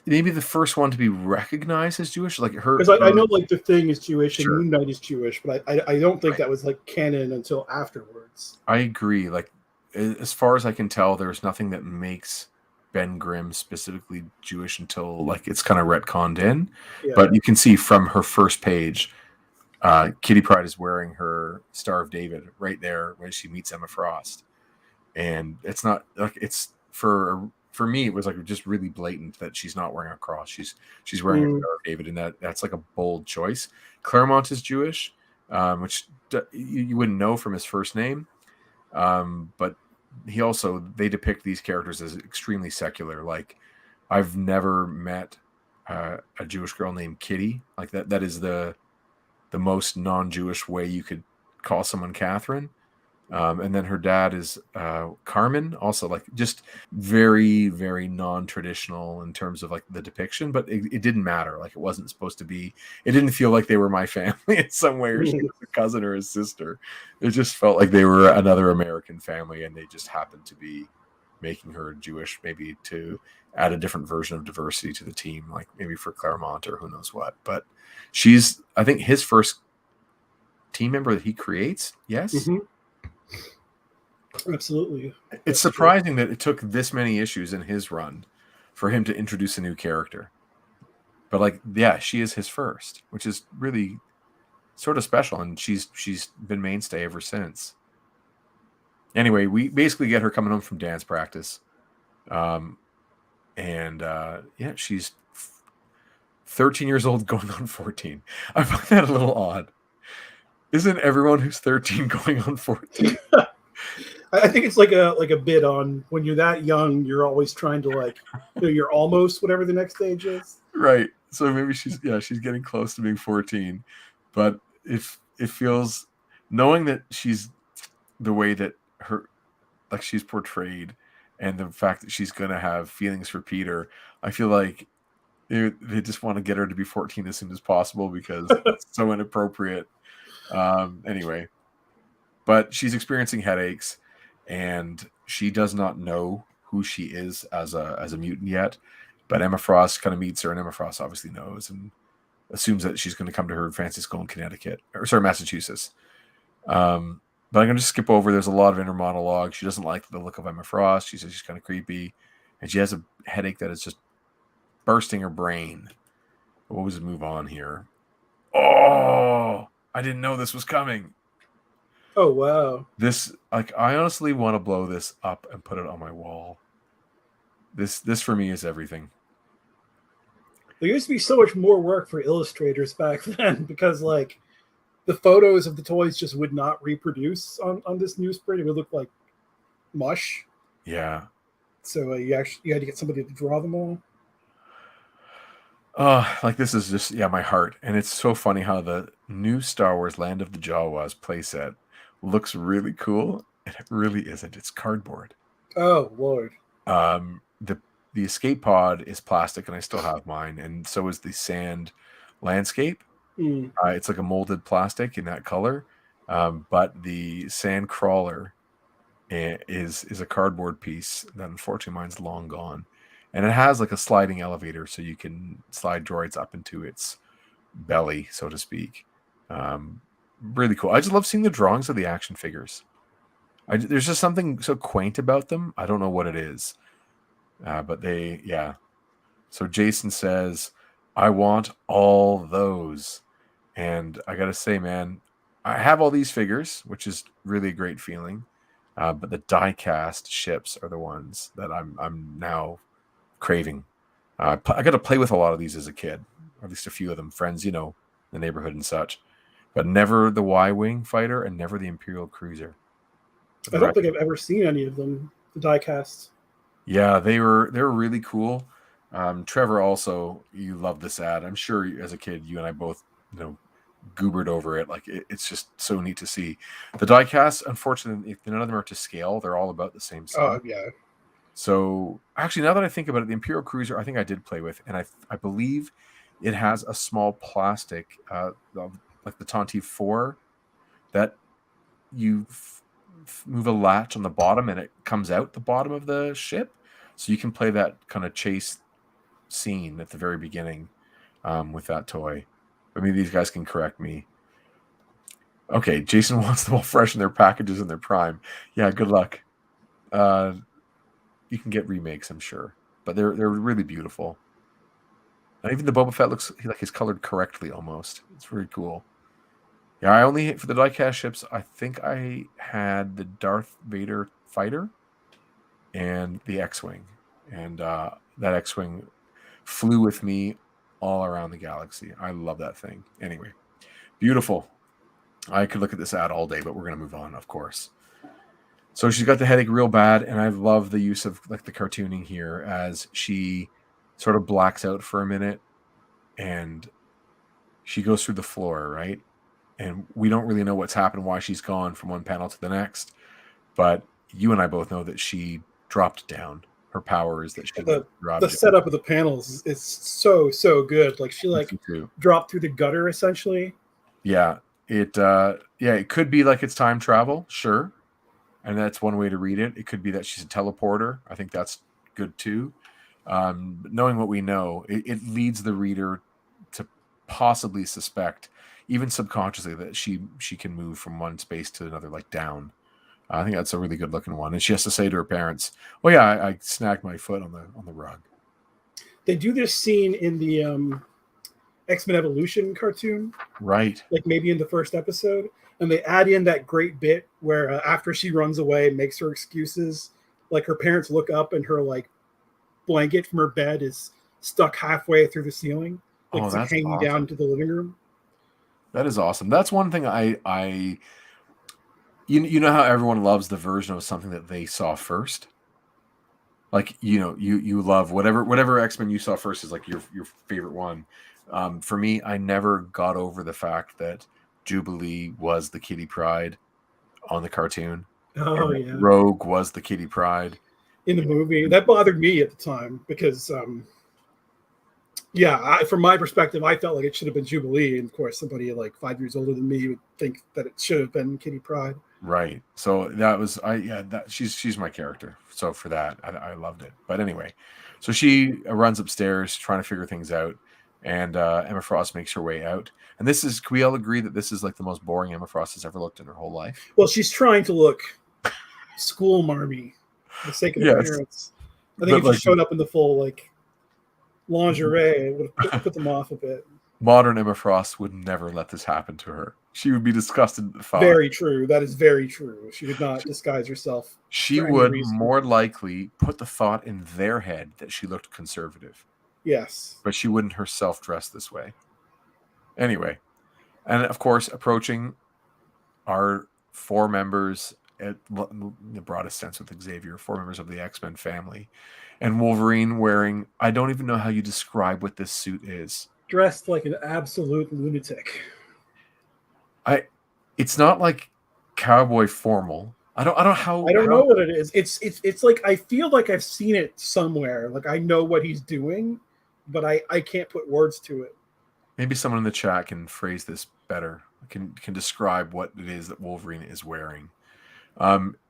Maybe the first one to be recognized as Jewish, like her. Because I know like the Thing is Jewish and Sure. Moon Knight is Jewish, but I don't think that was like canon until afterwards. I agree. Like as far as I can tell, there's nothing that makes Ben Grimm specifically Jewish until like it's kind of retconned in. Yeah. But you can see from her first page, Kitty Pryde is wearing her Star of David right there when she meets Emma Frost, and it's not like it's for me, it was like just really blatant that she's not wearing a cross. She's wearing a Star of David, and that's like a bold choice. Claremont is Jewish, which you wouldn't know from his first name, but they depict these characters as extremely secular. Like I've never met a Jewish girl named Kitty. Like that is the most non-Jewish way you could call someone Catherine. And then her dad is Carmen, also like just very, very non-traditional in terms of like the depiction, but it didn't matter. Like it wasn't supposed to be, it didn't feel like they were my family in some way, or she was a cousin or a sister. It just felt like they were another American family, and they just happened to be making her Jewish, maybe to add a different version of diversity to the team, like maybe for Claremont or who knows what. But she's, I think, his first team member that he creates. Yes. Mm-hmm. Absolutely. It's surprising that it took this many issues in his run for him to introduce a new character. But like, yeah, she is his first, which is really sort of special, and she's been mainstay ever since. Anyway, we basically get her coming home from dance practice. Yeah, she's 13 years old going on 14. I find that a little odd. Isn't everyone who's 13 going on 14? I think it's like a bit on when you're that young, you're always trying to like, you're almost whatever the next stage is. Right. So maybe she's getting close to being 14. But if it feels, knowing that she's the way that she's portrayed, and the fact that she's going to have feelings for Peter, I feel like they just want to get her to be 14 as soon as possible because it's so inappropriate. Anyway, but she's experiencing headaches, and she does not know who she is as a mutant yet. But Emma Frost kind of meets her, and Emma Frost obviously knows and assumes that she's going to come to her fancy school in Massachusetts. But I'm going to skip over. There's a lot of inner monologue. She doesn't like the look of Emma Frost. She says she's kind of creepy, and she has a headache that is just bursting her brain. But we'll just move on here. Oh, I didn't know this was coming. Oh, wow. This, like, I honestly want to blow this up and put it on my wall. This for me is everything. There used to be so much more work for illustrators back then because, like, the photos of the toys just would not reproduce on this newsprint. It would look like mush. Yeah. So you had to get somebody to draw them all. Like, this is just, my heart. And it's so funny how the new Star Wars Land of the Jawas playset looks really cool, and it really isn't. It's cardboard. Oh, Lord. The escape pod is plastic, and I still have mine, and so is the sand landscape. It's like a molded plastic in that color, but the sand crawler is a cardboard piece that unfortunately mine's long gone, and it has like a sliding elevator so you can slide droids up into its belly, so to speak. Really cool. I just love seeing the drawings of the action figures. There's just something so quaint about them. I don't know what it is. But So Jason says, I want all those. And I got to say, man, I have all these figures, which is really a great feeling. But the die-cast ships are the ones that I'm now craving. I got to play with a lot of these as a kid, or at least a few of them, friends, the neighborhood and such. But never the Y-Wing fighter and never the Imperial cruiser. I don't think I've ever seen any of them, the die-casts. Yeah, they were really cool. Trevor, also, you love this ad. I'm sure as a kid, you and I both, goobered over it. Like, it's just so neat to see. The diecast, unfortunately, none of them are to scale. They're all about the same size. Oh, yeah. So, actually, now that I think about it, the Imperial Cruiser, I think I did play with, and I believe it has a small plastic, like the Tantive 4, that you move a latch on the bottom, and it comes out the bottom of the ship. So you can play that kind of chase scene at the very beginning with that toy. But maybe these guys can correct me. Okay, Jason wants them all fresh in their packages in their prime. Yeah, good luck. You can get remakes, I'm sure. But they're really beautiful. And even the Boba Fett looks like he's colored correctly almost. It's very cool. Yeah, I only hit for the diecast ships. I think I had the Darth Vader fighter and the X-Wing. And that X-Wing flew with me all around the galaxy. I love that thing. Anyway, beautiful. I could look at this ad all day, but we're going to move on, of course. So she's got the headache real bad, and I love the use of like the cartooning here as she sort of blacks out for a minute, and she goes through the floor, right? And we don't really know what's happened, why she's gone from one panel to the next. But you and I both know that she dropped down. Her power is that she the setup of the panels is so good. Like she dropped through the gutter essentially. Yeah. It could be like it's time travel, sure. And that's one way to read it. It could be that she's a teleporter. I think that's good too. But knowing what we know, it leads the reader to possibly suspect, even subconsciously, that she can move from one space to another, like down. I think that's a really good looking one. And she has to say to her parents, "Oh yeah, I snagged my foot on the rug." They do this scene in the X-Men Evolution cartoon, Right. like maybe in the first episode, and they add in that great bit where after she runs away and makes her excuses, like her parents look up and her like blanket from her bed is stuck halfway through the ceiling, like it's like That's hanging awesome. down into the living room. That is awesome. That's one thing you know how everyone loves the version of something that they saw first? Like, you love whatever X-Men you saw first is like your favorite one. For me, I never got over the fact that Jubilee was the Kitty Pryde on the cartoon. Oh And yeah, Rogue was the Kitty Pryde in the movie. That bothered me at the time because from my perspective, I felt like it should have been Jubilee, and of course, somebody like 5 years older than me would think that it should have been Kitty Pryde. Right. So that was she's my character. So for that, I loved it. But anyway, so she runs upstairs trying to figure things out, and Emma Frost makes her way out. And can we all agree that this is like the most boring Emma Frost has ever looked in her whole life? Well, she's trying to look school marmy for the sake of the parents. I think if she showed up in the full like lingerie, it would have put them off a bit. Modern Emma Frost would never let this happen to her. She would be disgusted at the thought. Very true. That is very true. She would not disguise herself. She would more likely put the thought in their head that she looked conservative. Yes. But she wouldn't herself dress this way. Anyway. And of course, approaching are 4 members, in the broadest sense with Xavier, 4 members of the X-Men family. And Wolverine wearing, I don't even know how you describe what this suit is. Dressed like an absolute lunatic. It's not like cowboy formal. I don't know what it is. It's like I feel like I've seen it somewhere. Like I know what he's doing, but I can't put words to it. Maybe someone in the chat can phrase this better. Can describe what it is that Wolverine is wearing.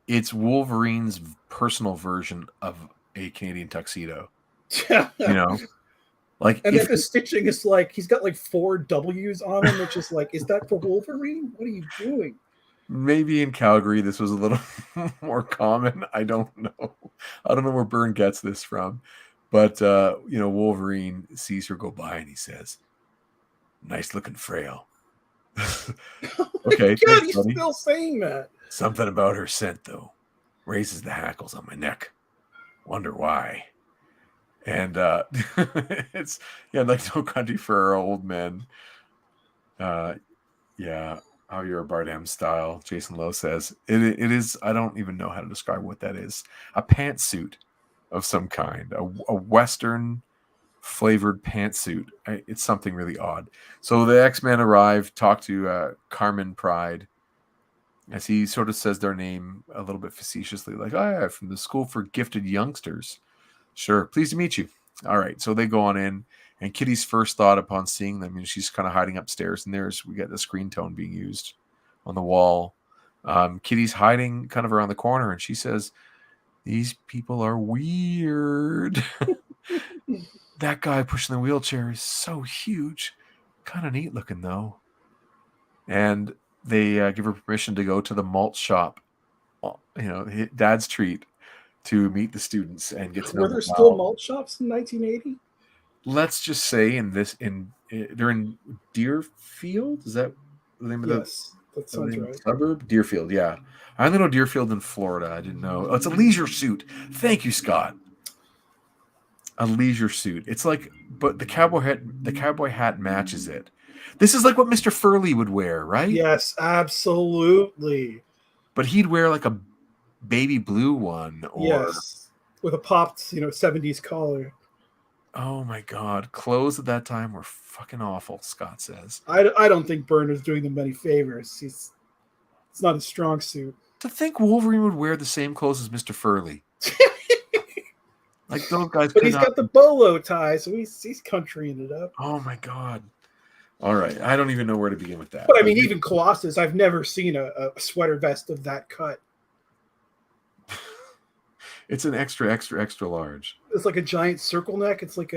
It's Wolverine's personal version of a Canadian tuxedo. Like, and then the stitching is like he's got like 4 W's on him, which is like, is that for Wolverine? What are you doing? Maybe in Calgary this was a little more common. I don't know. I don't know where Byrne gets this from, but Wolverine sees her go by and he says, "Nice looking frail." Okay, God, he's still saying that. Something about her scent though raises the hackles on my neck. Wonder why. And it's like No Country for Old Men. How you're a Bardem style, Jason Lowe says. It is, I don't even know how to describe what that is. A pantsuit of some kind, a Western flavored pantsuit. It's something really odd. So the X-Men arrive, talk to Carmen Pryde, as he sort of says their name a little bit facetiously, like, "Oh yeah, from the School for Gifted Youngsters. Sure, pleased to meet you." All right, so they go on in, and Kitty's first thought upon seeing them, she's kind of hiding upstairs, and we get the screen tone being used on the wall. Kitty's hiding kind of around the corner, and she says, "These people are weird." That guy pushing the wheelchair is so huge. Kind of neat looking, though. And they give her permission to go to the malt shop, Dad's treat, to meet the students and get to know them. Were there still malt shops in 1980? Let's just say they're in Deerfield. Is that the name of that sounds right. Suburb? Deerfield, yeah. I only know Deerfield in Florida. I didn't know. Oh, it's a leisure suit. Thank you, Scott. A leisure suit. It's like, but the cowboy hat matches it. This is like what Mr. Furley would wear, right? Yes, absolutely. But he'd wear like a baby blue one, with a popped, 70s collar. Oh my God, clothes at that time were fucking awful. Scott says. I don't think Byrne is doing them many favors. It's not a strong suit. To think Wolverine would wear the same clothes as Mr. Furley. Like those guys. But he's got the bolo tie, so he's countrying it up. Oh my God. All right, I don't even know where to begin with that. But I mean, even Colossus, I've never seen a sweater vest of that cut. It's an extra large. It's like a giant circle neck. It's like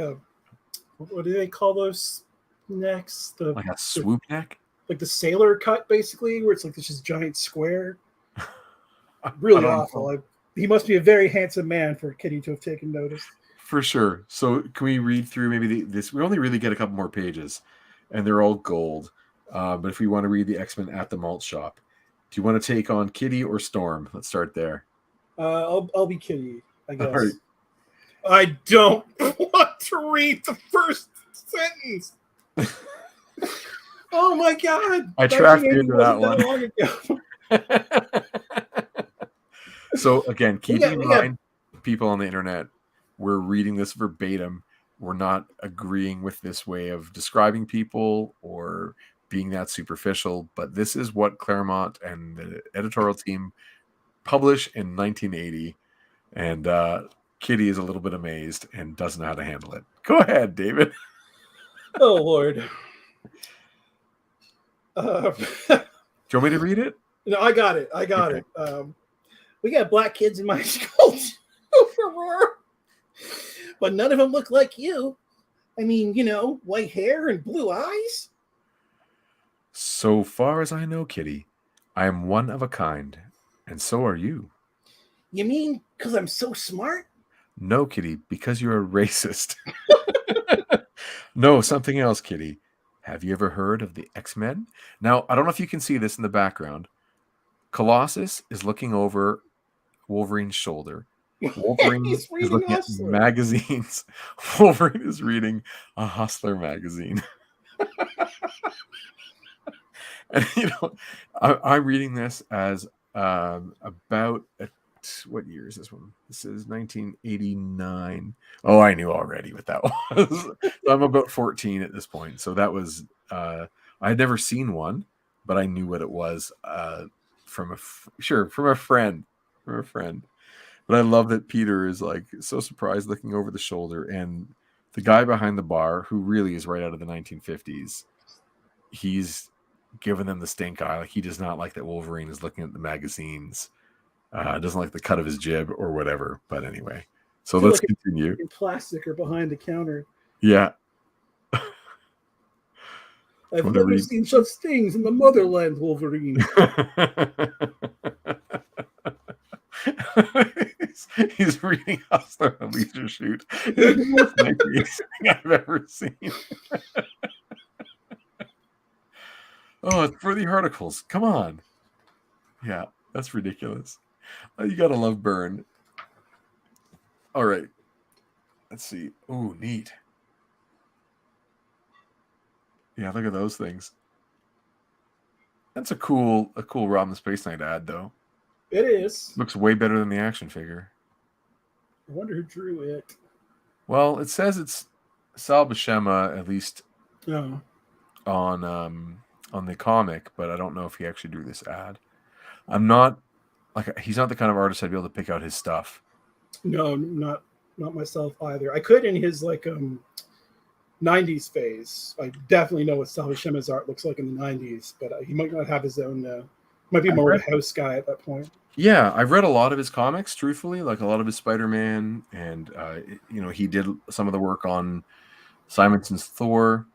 what do they call those necks? Like a swoop neck? Like the sailor cut, basically, where it's like this just giant square. Really awful. He must be a very handsome man for Kitty to have taken notice. For sure. So can we read through maybe this? We only really get a couple more pages, and they're all gold. But if we want to read the X-Men at the malt shop, do you want to take on Kitty or Storm? Let's start there. I'll be Kitty, I guess. Right. I don't want to read the first sentence. Oh my God! I tracked you into that one. So again, keep in mind, people on the internet, we're reading this verbatim. We're not agreeing with this way of describing people or being that superficial, but this is what Claremont and the editorial team published in 1980. And Kitty is a little bit amazed and doesn't know how to handle it. Go ahead, David. Oh, Lord. Do you want me to read it? No, I got it. We got black kids in my school, but none of them look like you. I mean, white hair and blue eyes. So far as I know, Kitty, I am one of a kind, and so are you. You mean because I'm so smart? No, Kitty, because you're a racist. No, something else, Kitty. Have you ever heard of the X-Men? Now, I don't know if you can see this in the background. Colossus is looking over Wolverine's shoulder. Wolverine is looking at magazines. Wolverine is reading a Hustler magazine. And, I'm reading this as about what year is this one? This is 1989. Oh, I knew already what that was. I'm about 14 at this point. So that was, I had never seen one, but I knew what it was from a friend. But I love that Peter is like so surprised looking over the shoulder, and the guy behind the bar, who really is right out of the 1950s, he's giving them the stink eye. Like, he does not like that Wolverine is looking at the magazines. Doesn't like the cut of his jib or whatever. But anyway, so let's continue. In plastic or behind the counter. Yeah. I've never seen such things in the motherland, Wolverine. He's reading Hustler on Leisure Shoot. It's the most 90s thing I've ever seen. Oh, it's for the articles. Come on. Yeah, that's ridiculous. Oh, you gotta love Byrne. All right. Let's see. Oh, neat. Yeah, look at those things. That's a cool Robin the Space Knight ad, though. It is. Looks way better than the action figure. I wonder who drew it. Well, it says it's Sal Buscema, at least on the comic, but I don't know if he actually drew this ad. He's not the kind of artist I'd be able to pick out his stuff. No, not myself either. I could in his 90s phase. I definitely know what Sal Buscema's art looks like in the 90s, but he might not have his own. Might be more of a house guy at that point. Yeah, I've read a lot of his comics, truthfully, like a lot of his Spider-Man, and he did some of the work on Simonson's Thor,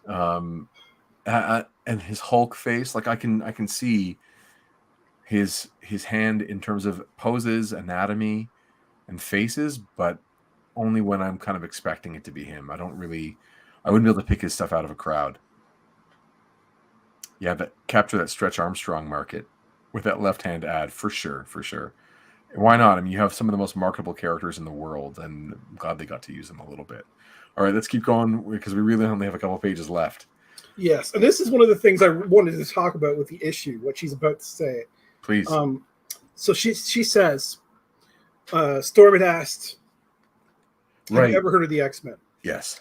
and his Hulk face. Like I can see his hand in terms of poses, anatomy, and faces, but only when I'm kind of expecting it to be him. I wouldn't be able to pick his stuff out of a crowd. Yeah, capture that Stretch Armstrong market with that left-hand ad, for sure. Why not? I mean, you have some of the most marketable characters in the world, and I'm glad they got to use them a little bit. All right, let's keep going, because we really only have a couple pages left. Yes, and this is one of the things I wanted to talk about with the issue, what she's about to say. Please. So she says, Storm had asked, have you ever heard of the X-Men? Yes.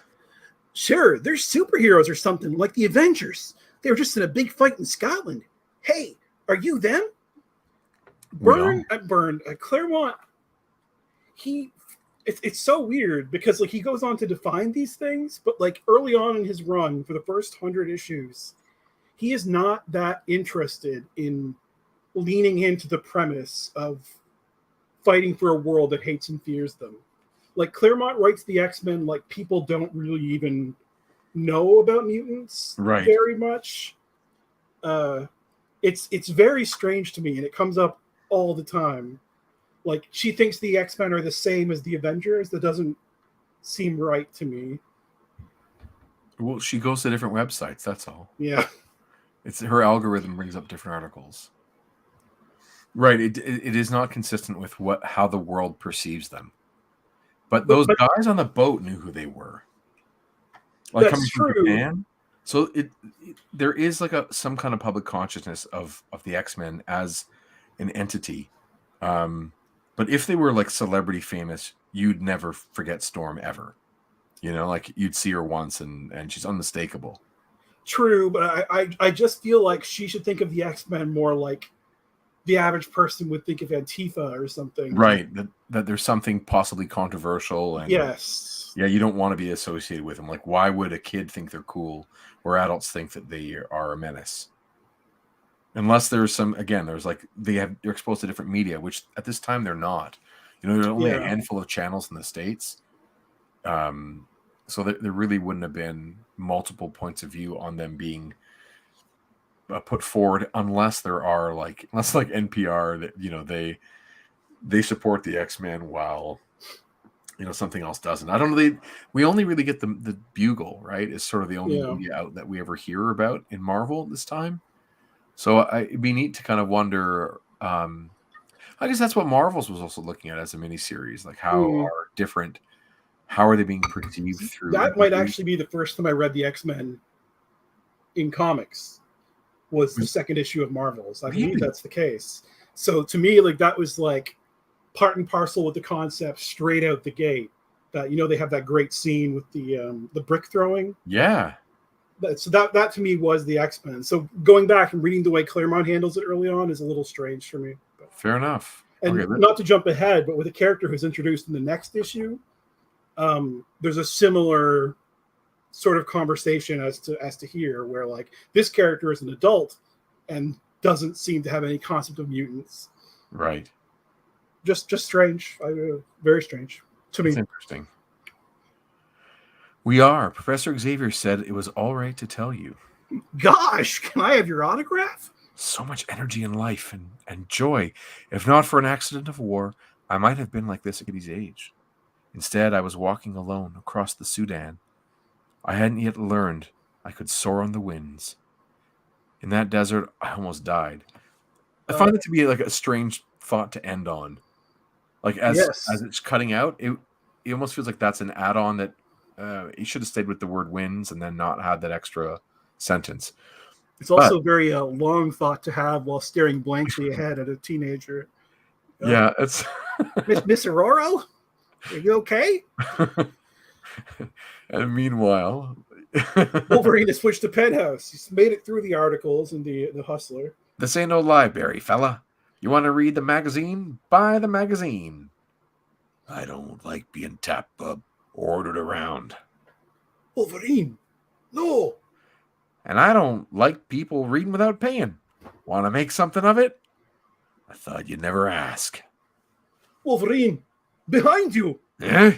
Sure, they're superheroes or something, like the Avengers. They were just in a big fight in Scotland. Hey, are you them? Byrne, Claremont, it's so weird because he goes on to define these things, but early on in his run for the first 100 issues, he is not that interested in leaning into the premise of fighting for a world that hates and fears them. Claremont writes the X-Men like people don't really even know about mutants very much. It's very strange to me, and it comes up all the time. Like, she thinks the X-Men are the same as the Avengers. That doesn't seem right to me. Well, she goes to different websites, that's all. Yeah. It's her algorithm brings up different articles. Right, it is not consistent with how the world perceives them. But those guys on the boat knew who they were. Like, that's coming true. from Japan. So there is like some kind of public consciousness of the X-Men as an entity. But if they were like celebrity famous, you'd never forget Storm ever. You know, like you'd see her once and she's unmistakable. True, but I just feel like she should think of the X-Men more like the average person would think of Antifa or something. Right. That there's something possibly controversial. And yes. Yeah, you don't want to be associated with them. Like, why would a kid think they're cool or adults think that they are a menace? Unless there's there's like they're exposed to different media, which at this time they're not. You know, there's only a handful of channels in the States. So there really wouldn't have been multiple points of view on them being put forward unless NPR that, you know, they support the X-Men while, you know, something else doesn't. I don't know. We only really get the Bugle, right? Is sort of the only media out that we ever hear about in Marvel this time. So it'd be neat to kind of wonder. I guess that's what Marvel's was also looking at as a miniseries, like how are they being perceived through? That might actually be the first time I read the X-Men in comics. Was the second issue of Marvel's. I believe that's the case. So to me, like, that was like part and parcel with the concept straight out the gate. That, you know, they have that great scene with the brick throwing. Yeah. So that to me was the X-Men. So going back and reading the way Claremont handles it early on is a little strange for me. But, fair enough. And not to jump ahead, but with a character who's introduced in the next issue, there's a similar sort of conversation as to here, where like this character is an adult and doesn't seem to have any concept of mutants. Right. Just strange. Very strange to me. That's interesting. Professor Xavier said it was all right to tell you. Gosh, can I have your autograph? So much energy and life and joy. If not for an accident of war, I might have been like this at Kitty's age. Instead, I was walking alone across the Sudan. I hadn't yet learned I could soar on the winds. In that desert, I almost died. I find it to be like a strange thought to end on. Like as it's cutting out, it almost feels like that's an add-on that you should have stayed with the word winds and then not had that extra sentence. It's also very long thought to have while staring blankly ahead at a teenager. Yeah, it's Miss Aurora, are you okay? And meanwhile, Wolverine has switched to Penthouse. He's made it through the articles and the Hustler. This ain't no library, fella. You want to read the magazine? Buy the magazine. I don't like being tapped up, ordered around. Wolverine, no. And I don't like people reading without paying. Want to make something of it? I thought you'd never ask. Wolverine, behind you. Eh?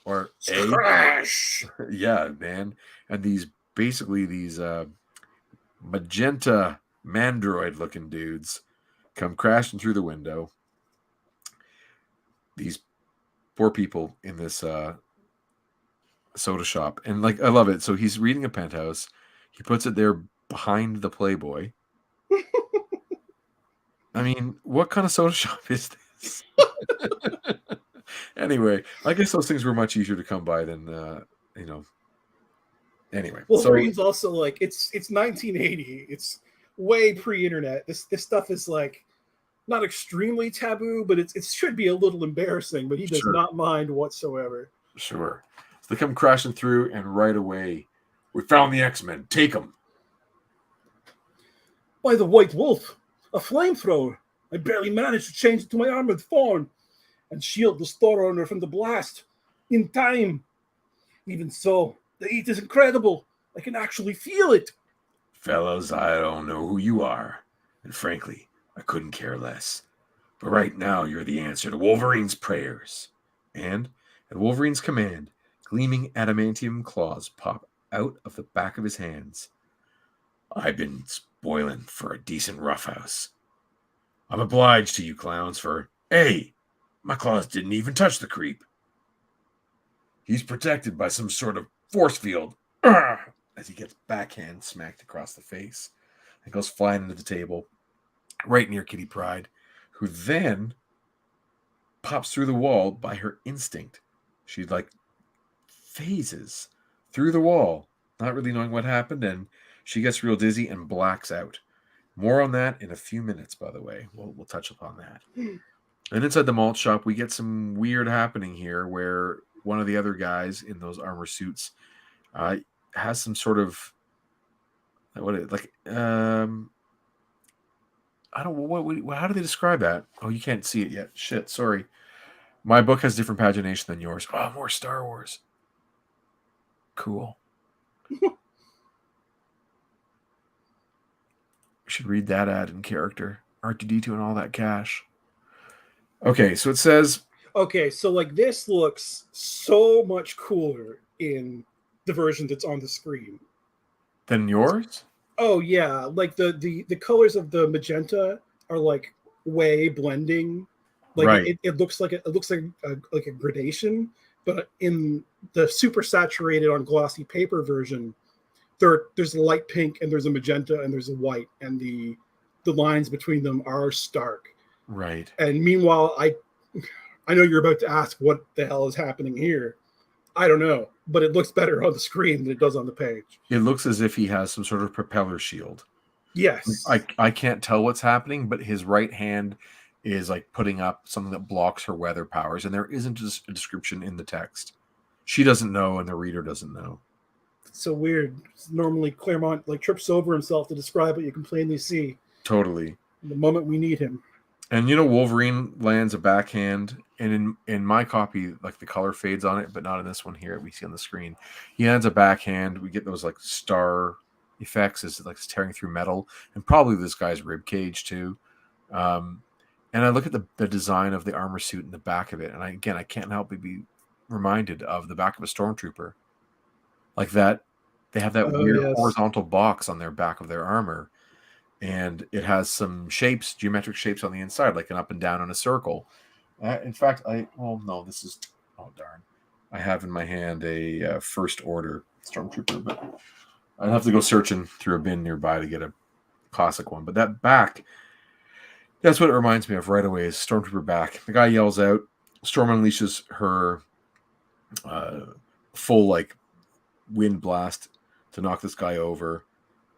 Or crash. Yeah, man. And these magenta mandroid looking dudes come crashing through the window. These poor people in this soda shop. And like, I love it. So he's reading a Penthouse. He puts it there behind the Playboy. I mean, what kind of soda shop is this? Anyway, I guess those things were much easier to come by than, Anyway. Wolverine's also like, it's 1980. It's way pre-internet. This stuff is like not extremely taboo, but it should be a little embarrassing, but he does not mind whatsoever. Sure. So they come crashing through, and right away, we found the X-Men. Take them. By the White Wolf, a flamethrower. I barely managed to change it to my armored fawn and shield the store owner from the blast in time. Even so, the heat is incredible. I can actually feel it. Fellows, I don't know who you are, and frankly, I couldn't care less. But right now, you're the answer to Wolverine's prayers. And, at Wolverine's command, gleaming adamantium claws pop out of the back of his hands. I've been spoiling for a decent roughhouse. I'm obliged to you clowns for, hey, my claws didn't even touch the creep. He's protected by some sort of force field. Arrgh! As he gets backhand smacked across the face and goes flying into the table right near Kitty Pryde, who then pops through the wall by her instinct. She like phases through the wall, not really knowing what happened, and she gets real dizzy and blacks out. More on that in a few minutes, by the way. We'll touch upon that. And inside the malt shop, we get some weird happening here where one of the other guys in those armor suits has some sort of I don't how do they describe that? Oh, you can't see it yet. Shit, sorry. My book has different pagination than yours. Oh, more Star Wars. Cool. We should read that ad in character. R2D2 and all that cash. Okay, so it says... Okay, so like this looks so much cooler in the version that's on the screen. Than yours? Oh yeah, like the colors of the magenta are like way blending. Like right. it looks like a gradation, but in the super saturated on glossy paper version, there's a light pink and there's a magenta and there's a white, and the lines between them are stark. Right. And meanwhile, I know you're about to ask what the hell is happening here. I don't know, but it looks better on the screen than it does on the page. It looks as if he has some sort of propeller shield. Yes. I can't tell what's happening, but his right hand is like putting up something that blocks her weather powers, and there isn't a description in the text. She doesn't know, and the reader doesn't know. It's so weird. Normally, Claremont like trips over himself to describe what you can plainly see. Totally. The moment we need him. And Wolverine lands a backhand, and in my copy, like the color fades on it, but not in this one here. We see on the screen, he lands a backhand. We get those like star effects as like it's tearing through metal, and probably this guy's rib cage too. And I look at the design of the armor suit in the back of it, and I can't help but be reminded of the back of a stormtrooper. Like that, they have that weird horizontal box on their back of their armor. And it has some shapes, geometric shapes on the inside, like an up and down in a circle. In fact, this is, oh darn. I have in my hand a first order stormtrooper, but I'd have to go searching through a bin nearby to get a classic one. But that back, that's what it reminds me of right away, is stormtrooper back. The guy yells out, Storm unleashes her full like wind blast to knock this guy over,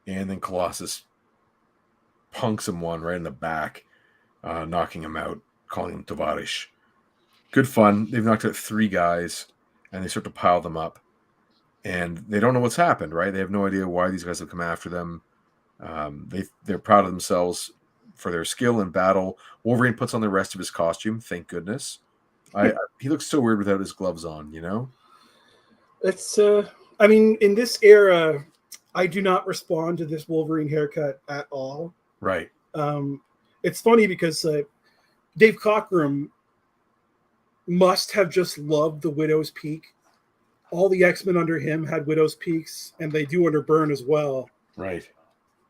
and then Colossus punks him one right in the back, knocking him out, calling him Tovarish. Good fun. They've knocked out 3 guys, and they start to pile them up. And they don't know what's happened, right? They have no idea why these guys have come after them. They're proud of themselves for their skill in battle. Wolverine puts on the rest of his costume, thank goodness. He looks so weird without his gloves on, It's, I mean, in this era, I do not respond to this Wolverine haircut at all. Right. It's funny because Dave Cockrum must have just loved the Widow's Peak. All the X-Men under him had Widow's Peaks, and they do under Byrne as well. Right.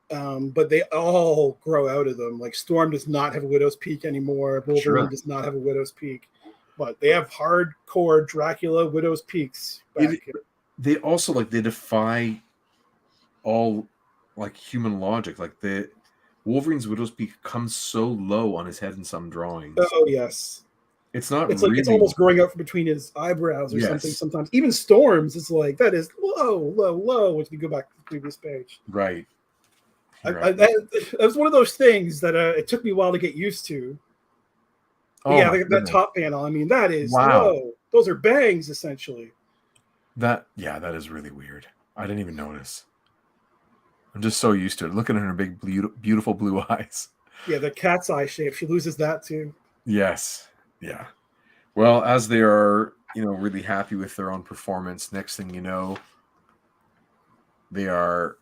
But they all grow out of them. Like Storm does not have a Widow's Peak anymore. Wolverine does not have a Widow's Peak. But they have hardcore Dracula Widow's Peaks. They also they defy all like human logic. Like the Wolverine's Widow's Peak comes so low on his head in some drawings. Oh yes. It's not. It's really... like it's almost growing out from between his eyebrows or something. Sometimes even Storm's is like that is low. If you go back to the previous page, right. That was one of those things that it took me a while to get used to. Oh, yeah, that top panel. I mean, that is low. Those are bangs essentially. That is really weird. I didn't even notice. I'm just so used to it. Looking at her big, beautiful blue eyes. Yeah, the cat's eye shape. She loses that too. Yes. Yeah. Well, as they are, really happy with their own performance, next thing you know, they are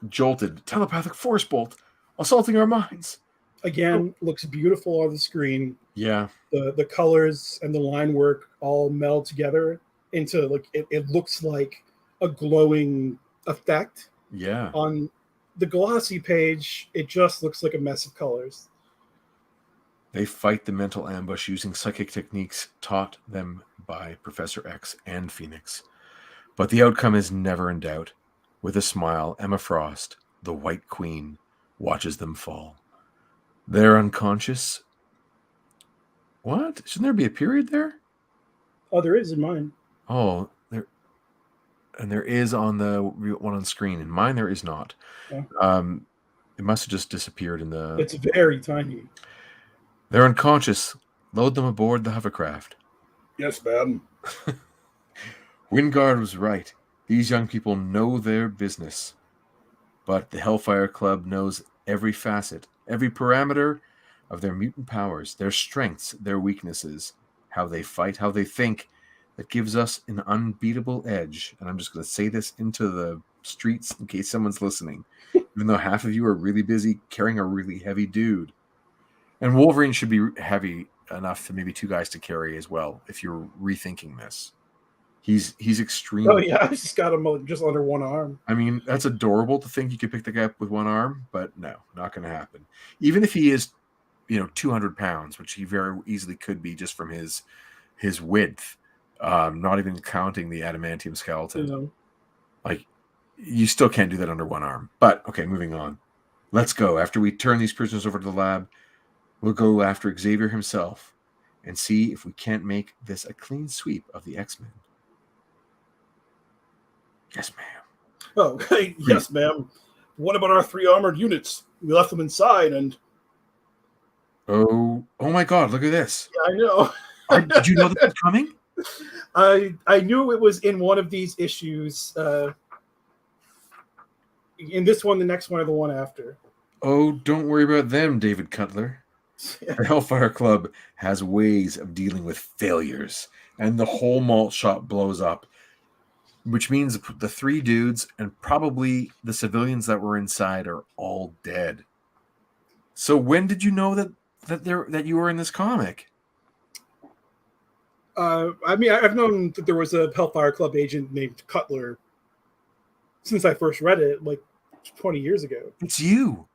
jolted. Telepathic force bolt, assaulting our minds. Again, looks beautiful on the screen. Yeah. The colors and the line work all meld together into it looks like a glowing effect. Yeah. On the glossy page, it just looks like a mess of colors. They fight the mental ambush using psychic techniques taught them by Professor X and Phoenix. But the outcome is never in doubt. With a smile, Emma Frost, the White Queen, watches them fall. They're unconscious. What? Shouldn't there be a period there? Oh, there is in mine. Oh, there is on the one on screen. In mine, there is not. Yeah. It must have just disappeared in the... It's very tiny. They're unconscious. Load them aboard the hovercraft. Yes, ma'am. Wingard was right. These young people know their business. But the Hellfire Club knows every facet, every parameter of their mutant powers, their strengths, their weaknesses, how they fight, how they think. That gives us an unbeatable edge. And I'm just going to say this into the streets in case someone's listening. Even though half of you are really busy carrying a really heavy dude. And Wolverine should be heavy enough for maybe 2 guys to carry as well, if you're rethinking this. He's extreme. Oh, yeah, I just got him just under one arm. I mean, that's adorable to think you could pick the guy up with one arm, but no, not going to happen. Even if he is, 200 pounds, which he very easily could be just from his width, not even counting the adamantium skeleton. Like, you still can't do that under one arm. But, okay, moving on. Let's go. After we turn these prisoners over to the lab, we'll go after Xavier himself and see if we can't make this a clean sweep of the X-Men. Yes, ma'am. Oh, hey, yes, ma'am. What about our 3 armored units? We left them inside and... Oh my God, look at this. Yeah, I know. Did you know that was coming? I knew it was in one of these issues. In this one, the next one, or the one after. Oh, don't worry about them, David Cutler. The Hellfire Club has ways of dealing with failures, and the whole malt shop blows up, which means the 3 dudes and probably the civilians that were inside are all dead. So when did you know that you were in this comic? I mean, I've known that there was a Hellfire Club agent named Cutler since I first read it, like 20 years ago. It's you.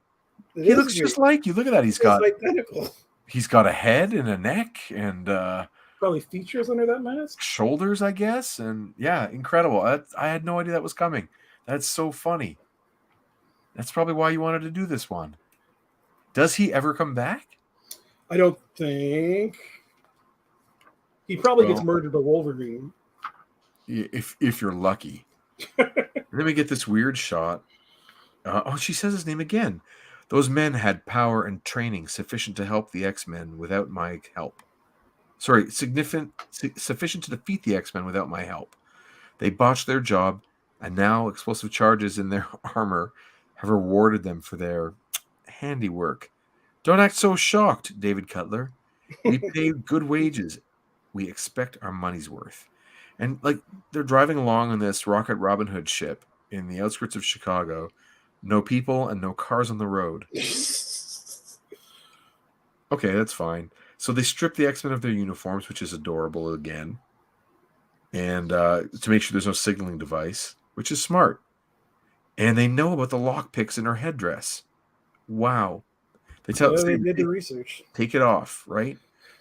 He looks just like you. Look at that. He's identical. He's got a head and a neck and probably features under that mask. Shoulders, I guess. And yeah, incredible. I had no idea that was coming. That's so funny. That's probably why you wanted to do this one. Does he ever come back? I don't think. He probably gets murdered by Wolverine. If you're lucky. Let me get this weird shot. She says his name again. Those men had power and training sufficient to help the X-Men without my help. Sorry, sufficient to defeat the X-Men without my help. They botched their job, and now explosive charges in their armor have rewarded them for their handiwork. Don't act so shocked, David Cutler. We pay good wages. We expect our money's worth. And they're driving along on this Rocket Robin Hood ship in the outskirts of Chicago. No people and no cars on the road. Okay, that's fine. So they strip the X-Men of their uniforms, which is adorable again. And to make sure there's no signaling device, which is smart. And they know about the lockpicks in her headdress. Wow. They did the research. Take it off, right?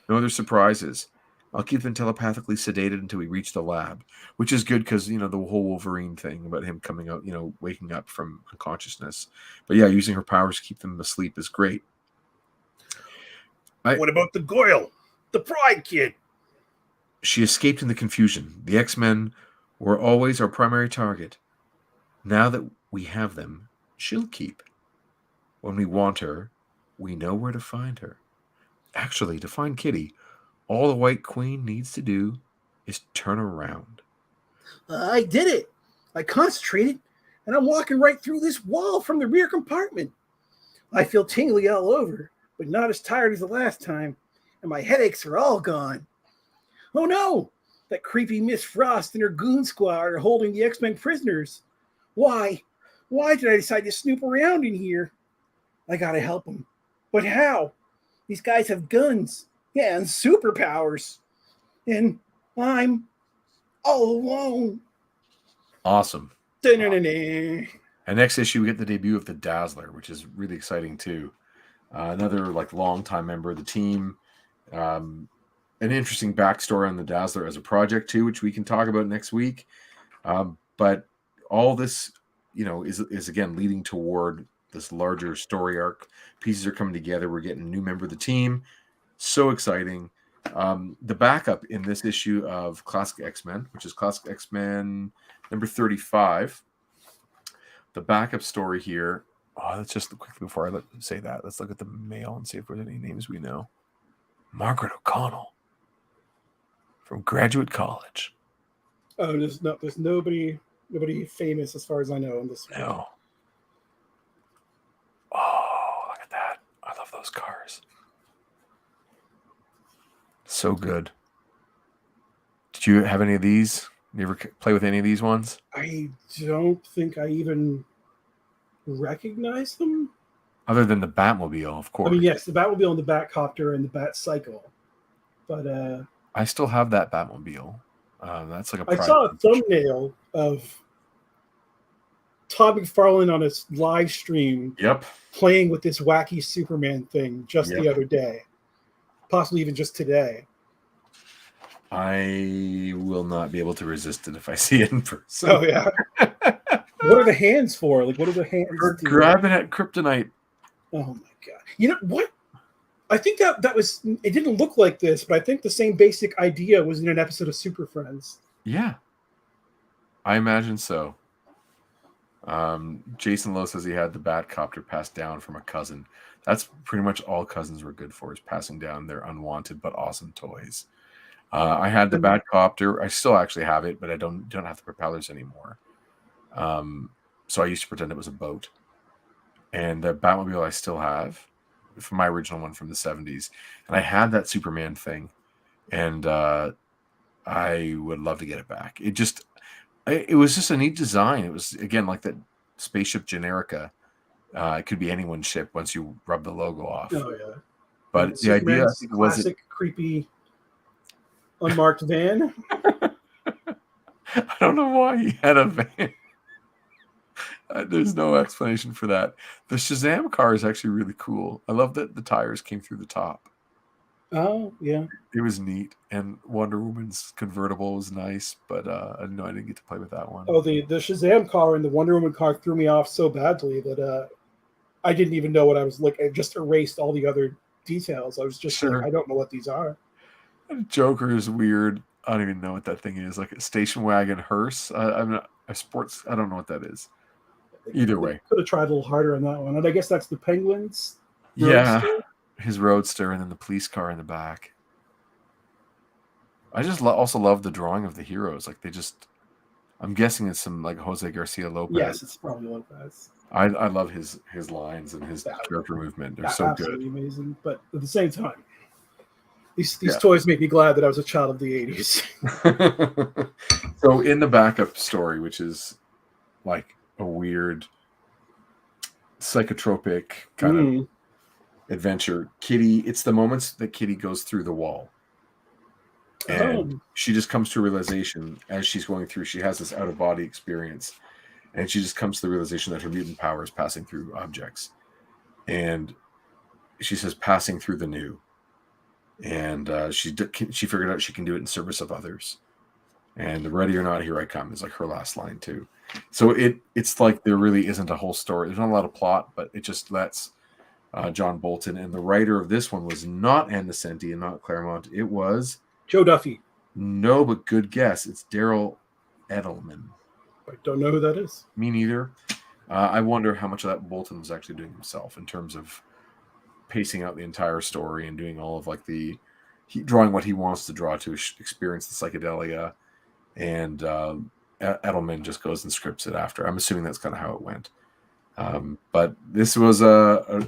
No other surprises. I'll keep them telepathically sedated until we reach the lab, which is good because, the whole Wolverine thing about him coming out, waking up from unconsciousness. But yeah, using her powers to keep them asleep is great. What about the Goyle? The Pryde kid? She escaped in the confusion. The X-Men were always our primary target. Now that we have them, she'll keep. When we want her, we know where to find her. Actually, to find Kitty, all the White Queen needs to do is turn around. I did it. I concentrated, and I'm walking right through this wall from the rear compartment. I feel tingly all over, but not as tired as the last time, and my headaches are all gone. Oh no! That creepy Miss Frost and her goon squad are holding the X-Men prisoners. Why? Why did I decide to snoop around in here? I gotta help them. But how? These guys have guns. Yeah, and superpowers. And I'm all alone. Awesome. Da-na-na-na. And next issue, we get the debut of the Dazzler, which is really exciting too. another like longtime member of the team. An interesting backstory on the Dazzler as a project too, which we can talk about next week. But all this, is again leading toward this larger story arc. Pieces are coming together. We're getting a new member of the team. So exciting. The backup in this issue of Classic X-Men, which is Classic X-Men number 35. The backup story here. Oh, let's just quickly before I say that, let's look at the mail and see if there's any names we know. Margaret O'Connell from Graduate College. Oh, there's nobody famous as far as I know in this one. No. Oh, look at that. I love those cars. So good. Did you have any of these? You ever play with any of these ones? I don't think I even recognize them. Other than the Batmobile, of course. I mean, yes, the Batmobile and the Batcopter and the Batcycle. But I still have that Batmobile. That's like I saw a thumbnail of Todd McFarlane on his live stream. Yep. Playing with this wacky Superman thing just the other day. Possibly even just today. I will not be able to resist it if I see it in person. Oh, yeah. What are the hands for? Like, what are the hands? For grabbing at kryptonite. Oh, my God. You know what? I think that was, it didn't look like this, but I think the same basic idea was in an episode of Super Friends. Yeah. I imagine so. Jason Lowe says he had the Batcopter passed down from a cousin. That's pretty much all cousins were good for, is passing down their unwanted but awesome toys. I had the Batcopter. I still actually have it, but I don't have the propellers anymore. So I used to pretend it was a boat. And the Batmobile I still have, from my original one from the 70s. And I had that Superman thing. And I would love to get it back. It was just a neat design. It was, again, like that spaceship Generica. It could be anyone's ship once you rub the logo off. Oh, yeah. But the idea was classic, creepy, unmarked van. I don't know why he had a van. There's no explanation for that. The Shazam car is actually really cool. I love that the tires came through the top. Oh, yeah. It was neat. And Wonder Woman's convertible was nice, but I didn't get to play with that one. Oh, the Shazam car and the Wonder Woman car threw me off so badly that I didn't even know what I was looking. I just erased all the other details. I was just like, I don't know what these are. And Joker is weird. I don't even know what that thing is. Like a station wagon hearse. I'm not a sports. I don't know what that is. Either way, could have tried a little harder on that one. And I guess that's the Penguins. Yeah, his roadster, and then the police car in the back. I just also love the drawing of the heroes. Like I'm guessing it's some like Jose Garcia Lopez. Yes, it's probably Lopez. I love his lines and his character movement. They're so good, amazing. But at the same time, these toys make me glad that I was a child of the 80s. So in the backup story, which is like a weird psychotropic kind of adventure, it's the moments that Kitty goes through the wall. And she just comes to a realization as she's going through, she has this out-of-body experience. And she just comes to the realization that her mutant power is passing through objects. And she says, passing through the new. And she figured out she can do it in service of others. And the ready or not, here I come is like her last line too. So it's like there really isn't a whole story. There's not a lot of plot, but it just lets John Bolton. And the writer of this one was not Ann Nocenti and not Claremont. It was Joe Duffy. No, but good guess. It's Daryl Edelman. I don't know who that is. Me neither. I wonder how much of that Bolton was actually doing himself in terms of pacing out the entire story and doing all of like drawing what he wants to draw to experience the psychedelia. And Edelman just goes and scripts it after. I'm assuming that's kind of how it went. But this was a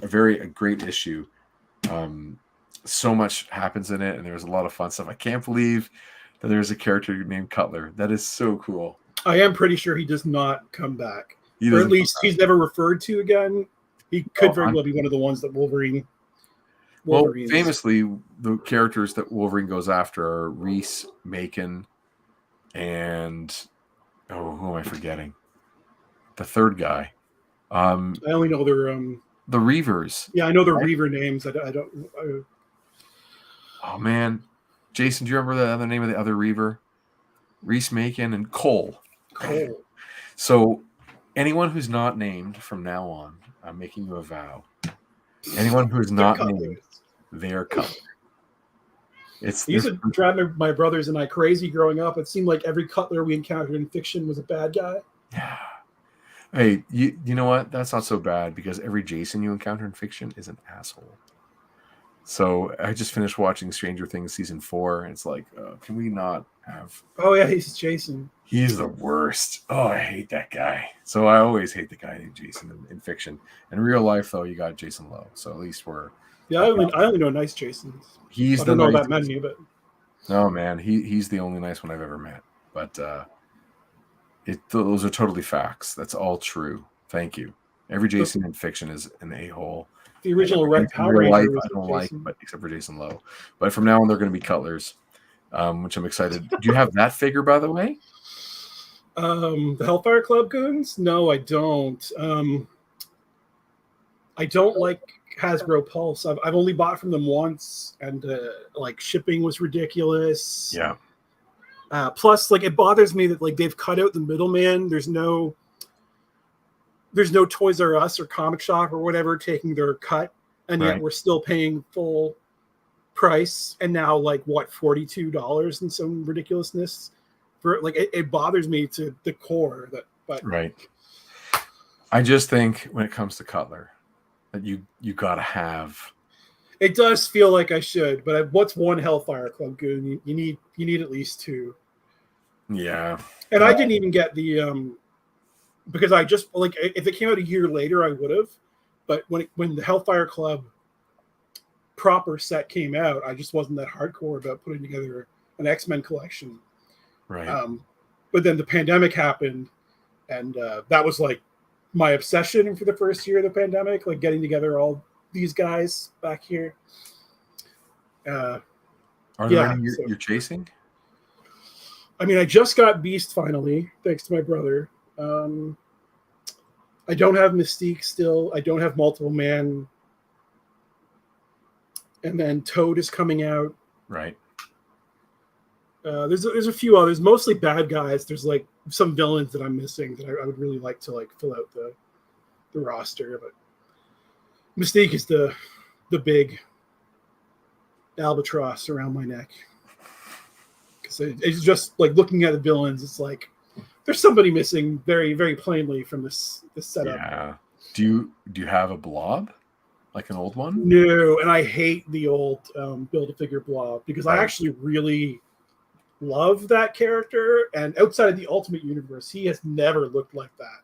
great issue. So much happens in it, and there's a lot of fun stuff. I can't believe that there's a character named Cutler. That is so cool. I am pretty sure he does not come back. Or at least he's never referred to again. He could very well be one of the ones that Wolverine. Well, famously, the characters that Wolverine goes after are Reese, Macon, and who am I forgetting? The third guy. I only know they're the Reavers. Yeah, I know the Reaver names. I don't. Oh man, Jason, do you remember the other name of the other Reaver? Reese Macon and Cole. Cole. So anyone who's not named from now on, I'm making you a vow. Anyone who is not named, they are Cutler. He used to drive my brothers and I crazy growing up. It seemed like every Cutler we encountered in fiction was a bad guy. Yeah. Hey, you know what? That's not so bad because every Jason you encounter in fiction is an asshole. So I just finished watching Stranger Things season 4, and it's like, can we not have? Oh yeah, he's Jason. He's the worst. Oh, I hate that guy. So I always hate the guy named Jason in fiction. In real life, though, you got Jason Lowe. So at least we're. Yeah, I only know nice Jasons. I don't know that many, but. No man, he's the only nice one I've ever met. But those are totally facts. That's all true. Thank you. Every Jason in fiction is an a-hole. The original Red Power Ranger I don't like, but except for Jason Lowe. But from now on, they're going to be Cutlers, which I'm excited. Do you have that figure, by the way? The Hellfire Club goons? No, I don't. I don't like Hasbro Pulse. I've only bought from them once, and like shipping was ridiculous. Yeah. Plus, like it bothers me that like they've cut out the middleman. There's no Toys R Us or Comic Shop or whatever taking their cut, and yet we're still paying full price. And now, like what, $42 and some ridiculousness for like it bothers me to the core. But right. I just think when it comes to Cutler, that you gotta have. It does feel like I should, but what's one Hellfire Club goon? You need at least two. Yeah. And I didn't even get the because I just like if it came out a year later, I would have. But when the Hellfire Club proper set came out, I just wasn't that hardcore about putting together an X-Men collection. Right. But then the pandemic happened, and that was like my obsession for the first year of the pandemic, like getting together all these guys back here. Are there any you're chasing? I mean, I just got Beast finally, thanks to my brother. I don't have Mystique still. I don't have Multiple Man. And then Toad is coming out. Right. There's a few others, mostly bad guys. There's like some villains that I'm missing that I would really like to like fill out the roster. But Mystique is the big albatross around my neck. Because it's just like looking at the villains, it's like there's somebody missing very, very plainly from this setup. Yeah. Do you have a blob? Like an old one? No, and I hate the old Build-A-Figure blob because I actually really love that character. And outside of the Ultimate Universe, he has never looked like that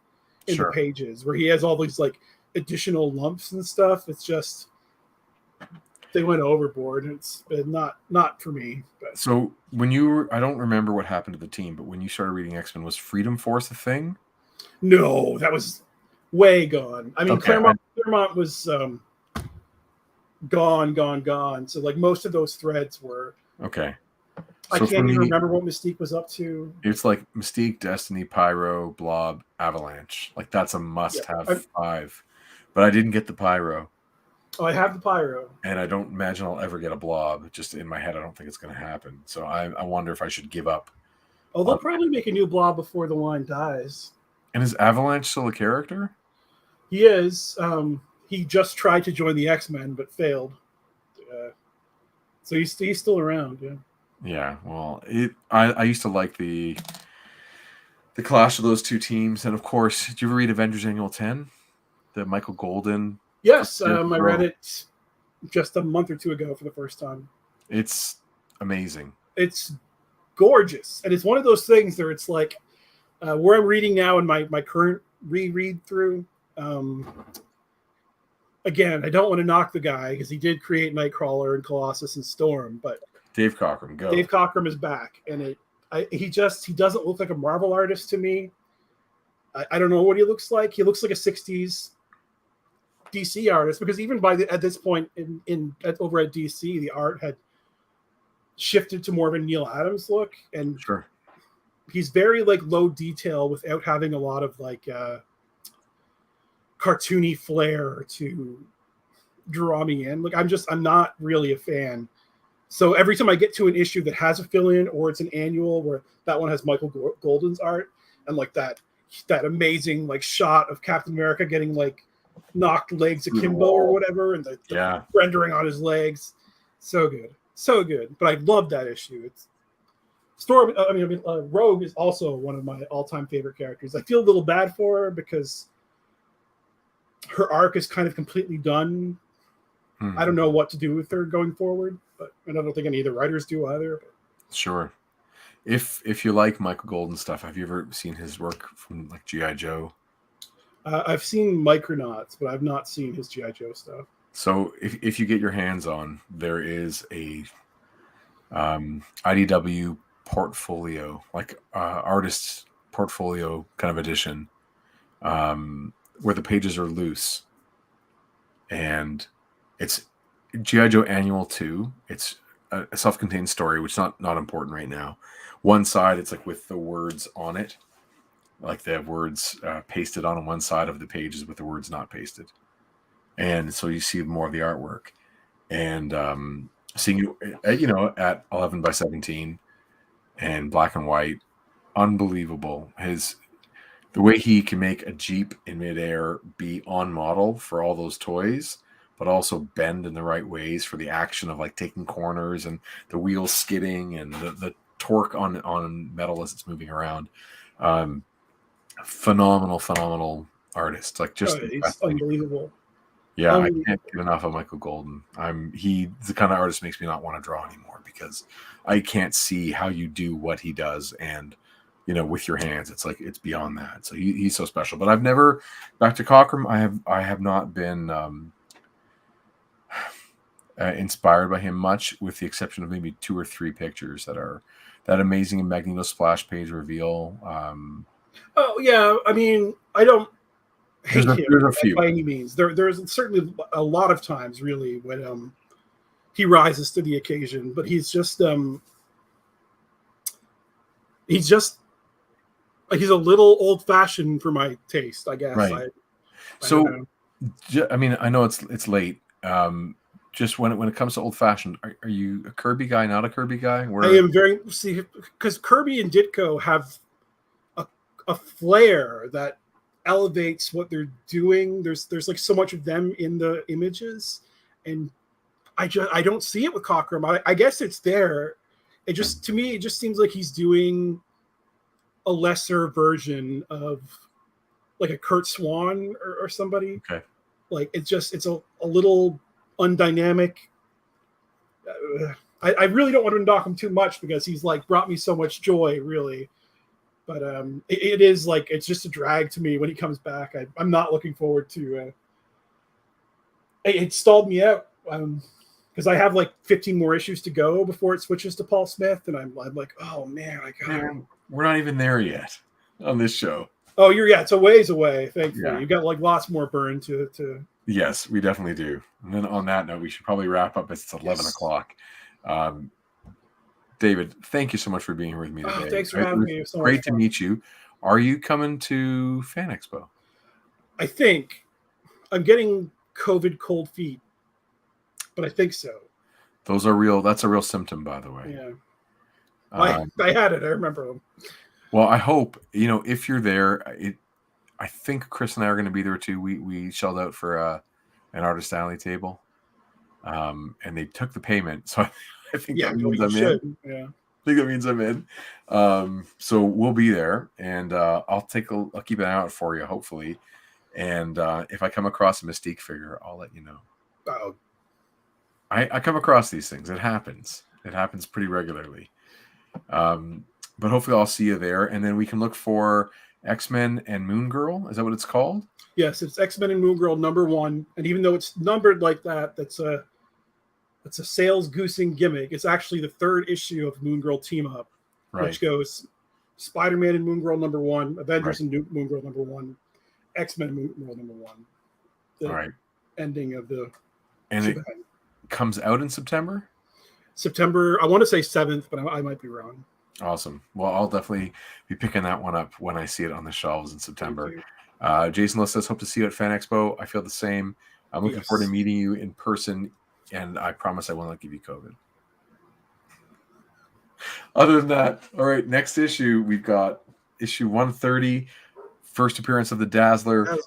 in the pages where he has all these like additional lumps and stuff. It's just they went overboard, and it's been not for me. But. So when you were, I don't remember what happened to the team, but when you started reading X-Men, was Freedom Force a thing? No, that was way gone. I mean, Claremont was gone. So like most of those threads were okay. I can't even remember what Mystique was up to. It's like Mystique, Destiny, Pyro, Blob, Avalanche. Like that's a must-have 5. But I didn't get the Pyro. Oh, I have the Pyro. And I don't imagine I'll ever get a Blob. Just in my head, I don't think it's going to happen. So I wonder if I should give up. Oh, they'll probably make a new Blob before the line dies. And is Avalanche still a character? He is. He just tried to join the X-Men, but failed. So he's still around, yeah. Yeah, well, I used to like the clash of those two teams. And, of course, did you ever read Avengers Annual 10? The Michael Golden? Yes, I read it just a month or two ago for the first time. It's amazing. It's gorgeous. And it's one of those things where it's like where I'm reading now in my current reread through. Again, I don't want to knock the guy because he did create Nightcrawler and Colossus and Storm, but Dave Cockrum, go. Dave Cockrum is back, and he doesn't look like a Marvel artist to me. I don't know what he looks like. He looks like a 60s DC artist because even at this point over at DC, the art had shifted to more of a Neil Adams look, and he's very like low detail without having a lot of like cartoony flair to draw me in. Like I'm not really a fan. So every time I get to an issue that has a fill-in or it's an annual where that one has Michael Golden's art and like that amazing like shot of Captain America getting like knocked legs akimbo or whatever, and the rendering on his legs, so good. But I love that issue. It's Storm. Rogue is also one of my all-time favorite characters. I feel a little bad for her because her arc is kind of completely done. I don't know what to do with her going forward, but I don't think any of the writers do either. But. Sure. If you like Michael Golden stuff, have you ever seen his work from like G.I. Joe? I've seen Micronauts, but I've not seen his G.I. Joe stuff. So if you get your hands on, there is a IDW portfolio, like artist's portfolio kind of edition, where the pages are loose. And it's G.I. Joe Annual 2. It's a self-contained story, which is not important right now. One side, it's like with the words on it. Like they have words pasted on one side of the pages with the words not pasted. And so you see more of the artwork. And seeing at 11 by 17 and black and white, unbelievable. The way he can make a Jeep in midair be on model for all those toys, but also bend in the right ways for the action of like taking corners and the wheels skidding and the torque on metal as it's moving around. Phenomenal artist. Like just he's unbelievable. Yeah, I can't get enough of Michael Golden. He's the kind of artist makes me not want to draw anymore because I can't see how you do what he does and with your hands. It's like it's beyond that. So he's so special. But I've never back to Cockrum. I have not been inspired by him much, with the exception of maybe 2 or 3 pictures that are that amazing Magneto splash page reveal. Oh yeah, I mean I don't hate him a few. by any means. There's certainly a lot of times really when he rises to the occasion, but he's just like he's a little old-fashioned for my taste, I guess. Right. I know it's late. Just when it comes to old-fashioned, are you a Kirby guy, not a Kirby guy? I am because Kirby and Ditko have a flair that elevates what they're doing. There's like so much of them in the images, and I don't see it with Cockrum. I guess it's there. It just to me it just seems like he's doing a lesser version of like a Kurt Swan or somebody. Okay. Like it's a little undynamic. I really don't want to knock him too much because he's like brought me so much joy, really. But it is like it's just a drag to me when he comes back. I'm not looking forward to. It stalled me out because I have like 15 more issues to go before it switches to Paul Smith, and I'm like, oh man, we're not even there yet on this show. Oh, it's a ways away. Thankfully, you've got like lots more Byrne to. Yes, we definitely do. And then on that note, we should probably wrap up. It's 11 o'clock. David, thank you so much for being here with me today. Thanks for having me. So great to meet you. Are you coming to Fan Expo? I think I'm getting COVID cold feet, but I think so. Those are real. That's a real symptom, by the way. Yeah. I had it. I remember them. Well, I hope, if you're there, I think Chris and I are going to be there too. We shelled out for an artist alley table, and they took the payment. So I think that means I'm in. Yeah. I think that means I'm in. So we'll be there, and I'll keep an eye out for you, hopefully. And if I come across a Mystique figure, I'll let you know. Oh. I come across these things. It happens. It happens pretty regularly. But hopefully I'll see you there, and then we can look for X-Men and Moon Girl. Is that what it's called? Yes, it's X-Men and Moon Girl #1. And even though it's numbered like that, that's a sales goosing gimmick. It's actually the 3rd issue of Moon Girl Team Up, which goes Spider-Man and Moon Girl #1, Avengers and Moon Girl #1, X-Men and Moon Girl #1. The ending of the it comes out in September? September, I want to say 7th, but I might be wrong. Awesome. Well, I'll definitely be picking that one up when I see it on the shelves in September. Jason says, hope to see you at Fan Expo. I feel the same. I'm looking forward to meeting you in person, and I promise I will not give you COVID. Other than that, all right, next issue, we've got issue 130, first appearance of the Dazzler,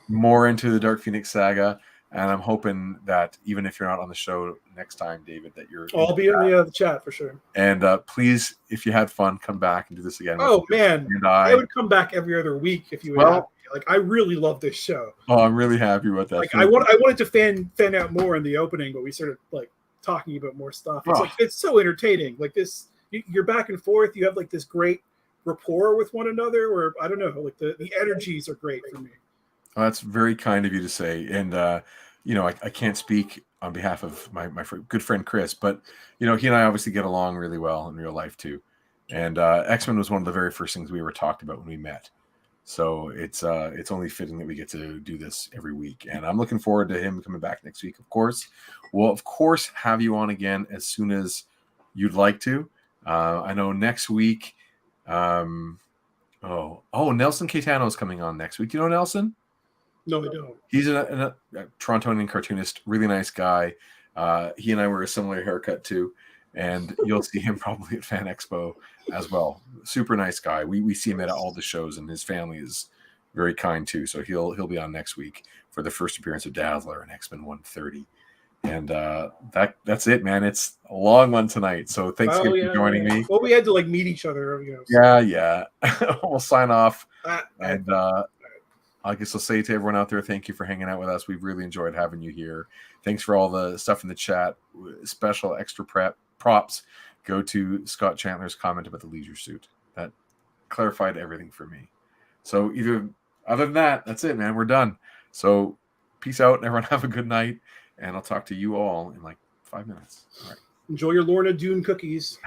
more into the Dark Phoenix saga, and I'm hoping that even if you're not on the show next time, David, that you're... I'll be in the chat for sure. And please, if you had fun, come back and do this again. Oh, man. I would come back every other week if you would have me. Like, I really love this show. Oh, I'm really happy with that. Like, I wanted to fan out more in the opening, but we started, like, talking about more stuff. It's like, it's so entertaining. Like, this, you're back and forth. You have, like, this great rapport with one another, or I don't know, like, the energies are great for me. Oh, that's very kind of you to say. And, I can't speak on behalf of my good friend Chris, but, he and I obviously get along really well in real life, too. And X-Men was one of the very first things we ever talked about when we met. So it's only fitting that we get to do this every week. And I'm looking forward to him coming back next week, of course. We'll, of course, have you on again as soon as you'd like to. I know next week... Nelson Caetano is coming on next week. Do you know Nelson? No, I don't. He's a Torontonian cartoonist, really nice guy. He and I wear a similar haircut too, and you'll see him probably at Fan Expo as well. Super nice guy. We see him at all the shows, and his family is very kind too. So he'll be on next week for the first appearance of Dazzler and X-Men 130. And that's it, man. It's a long one tonight. So thanks for joining me. Well, we had to meet each other. Yeah. We'll sign off. And I guess I'll say to everyone out there, thank you for hanging out with us. We've really enjoyed having you here. Thanks for all the stuff in the chat. Special extra props go to Scott Chandler's comment about the leisure suit. That clarified everything for me. So other than that, that's it, man. We're done. So peace out. Everyone have a good night. And I'll talk to you all in like 5 minutes. All right. Enjoy your Lorna Doone cookies.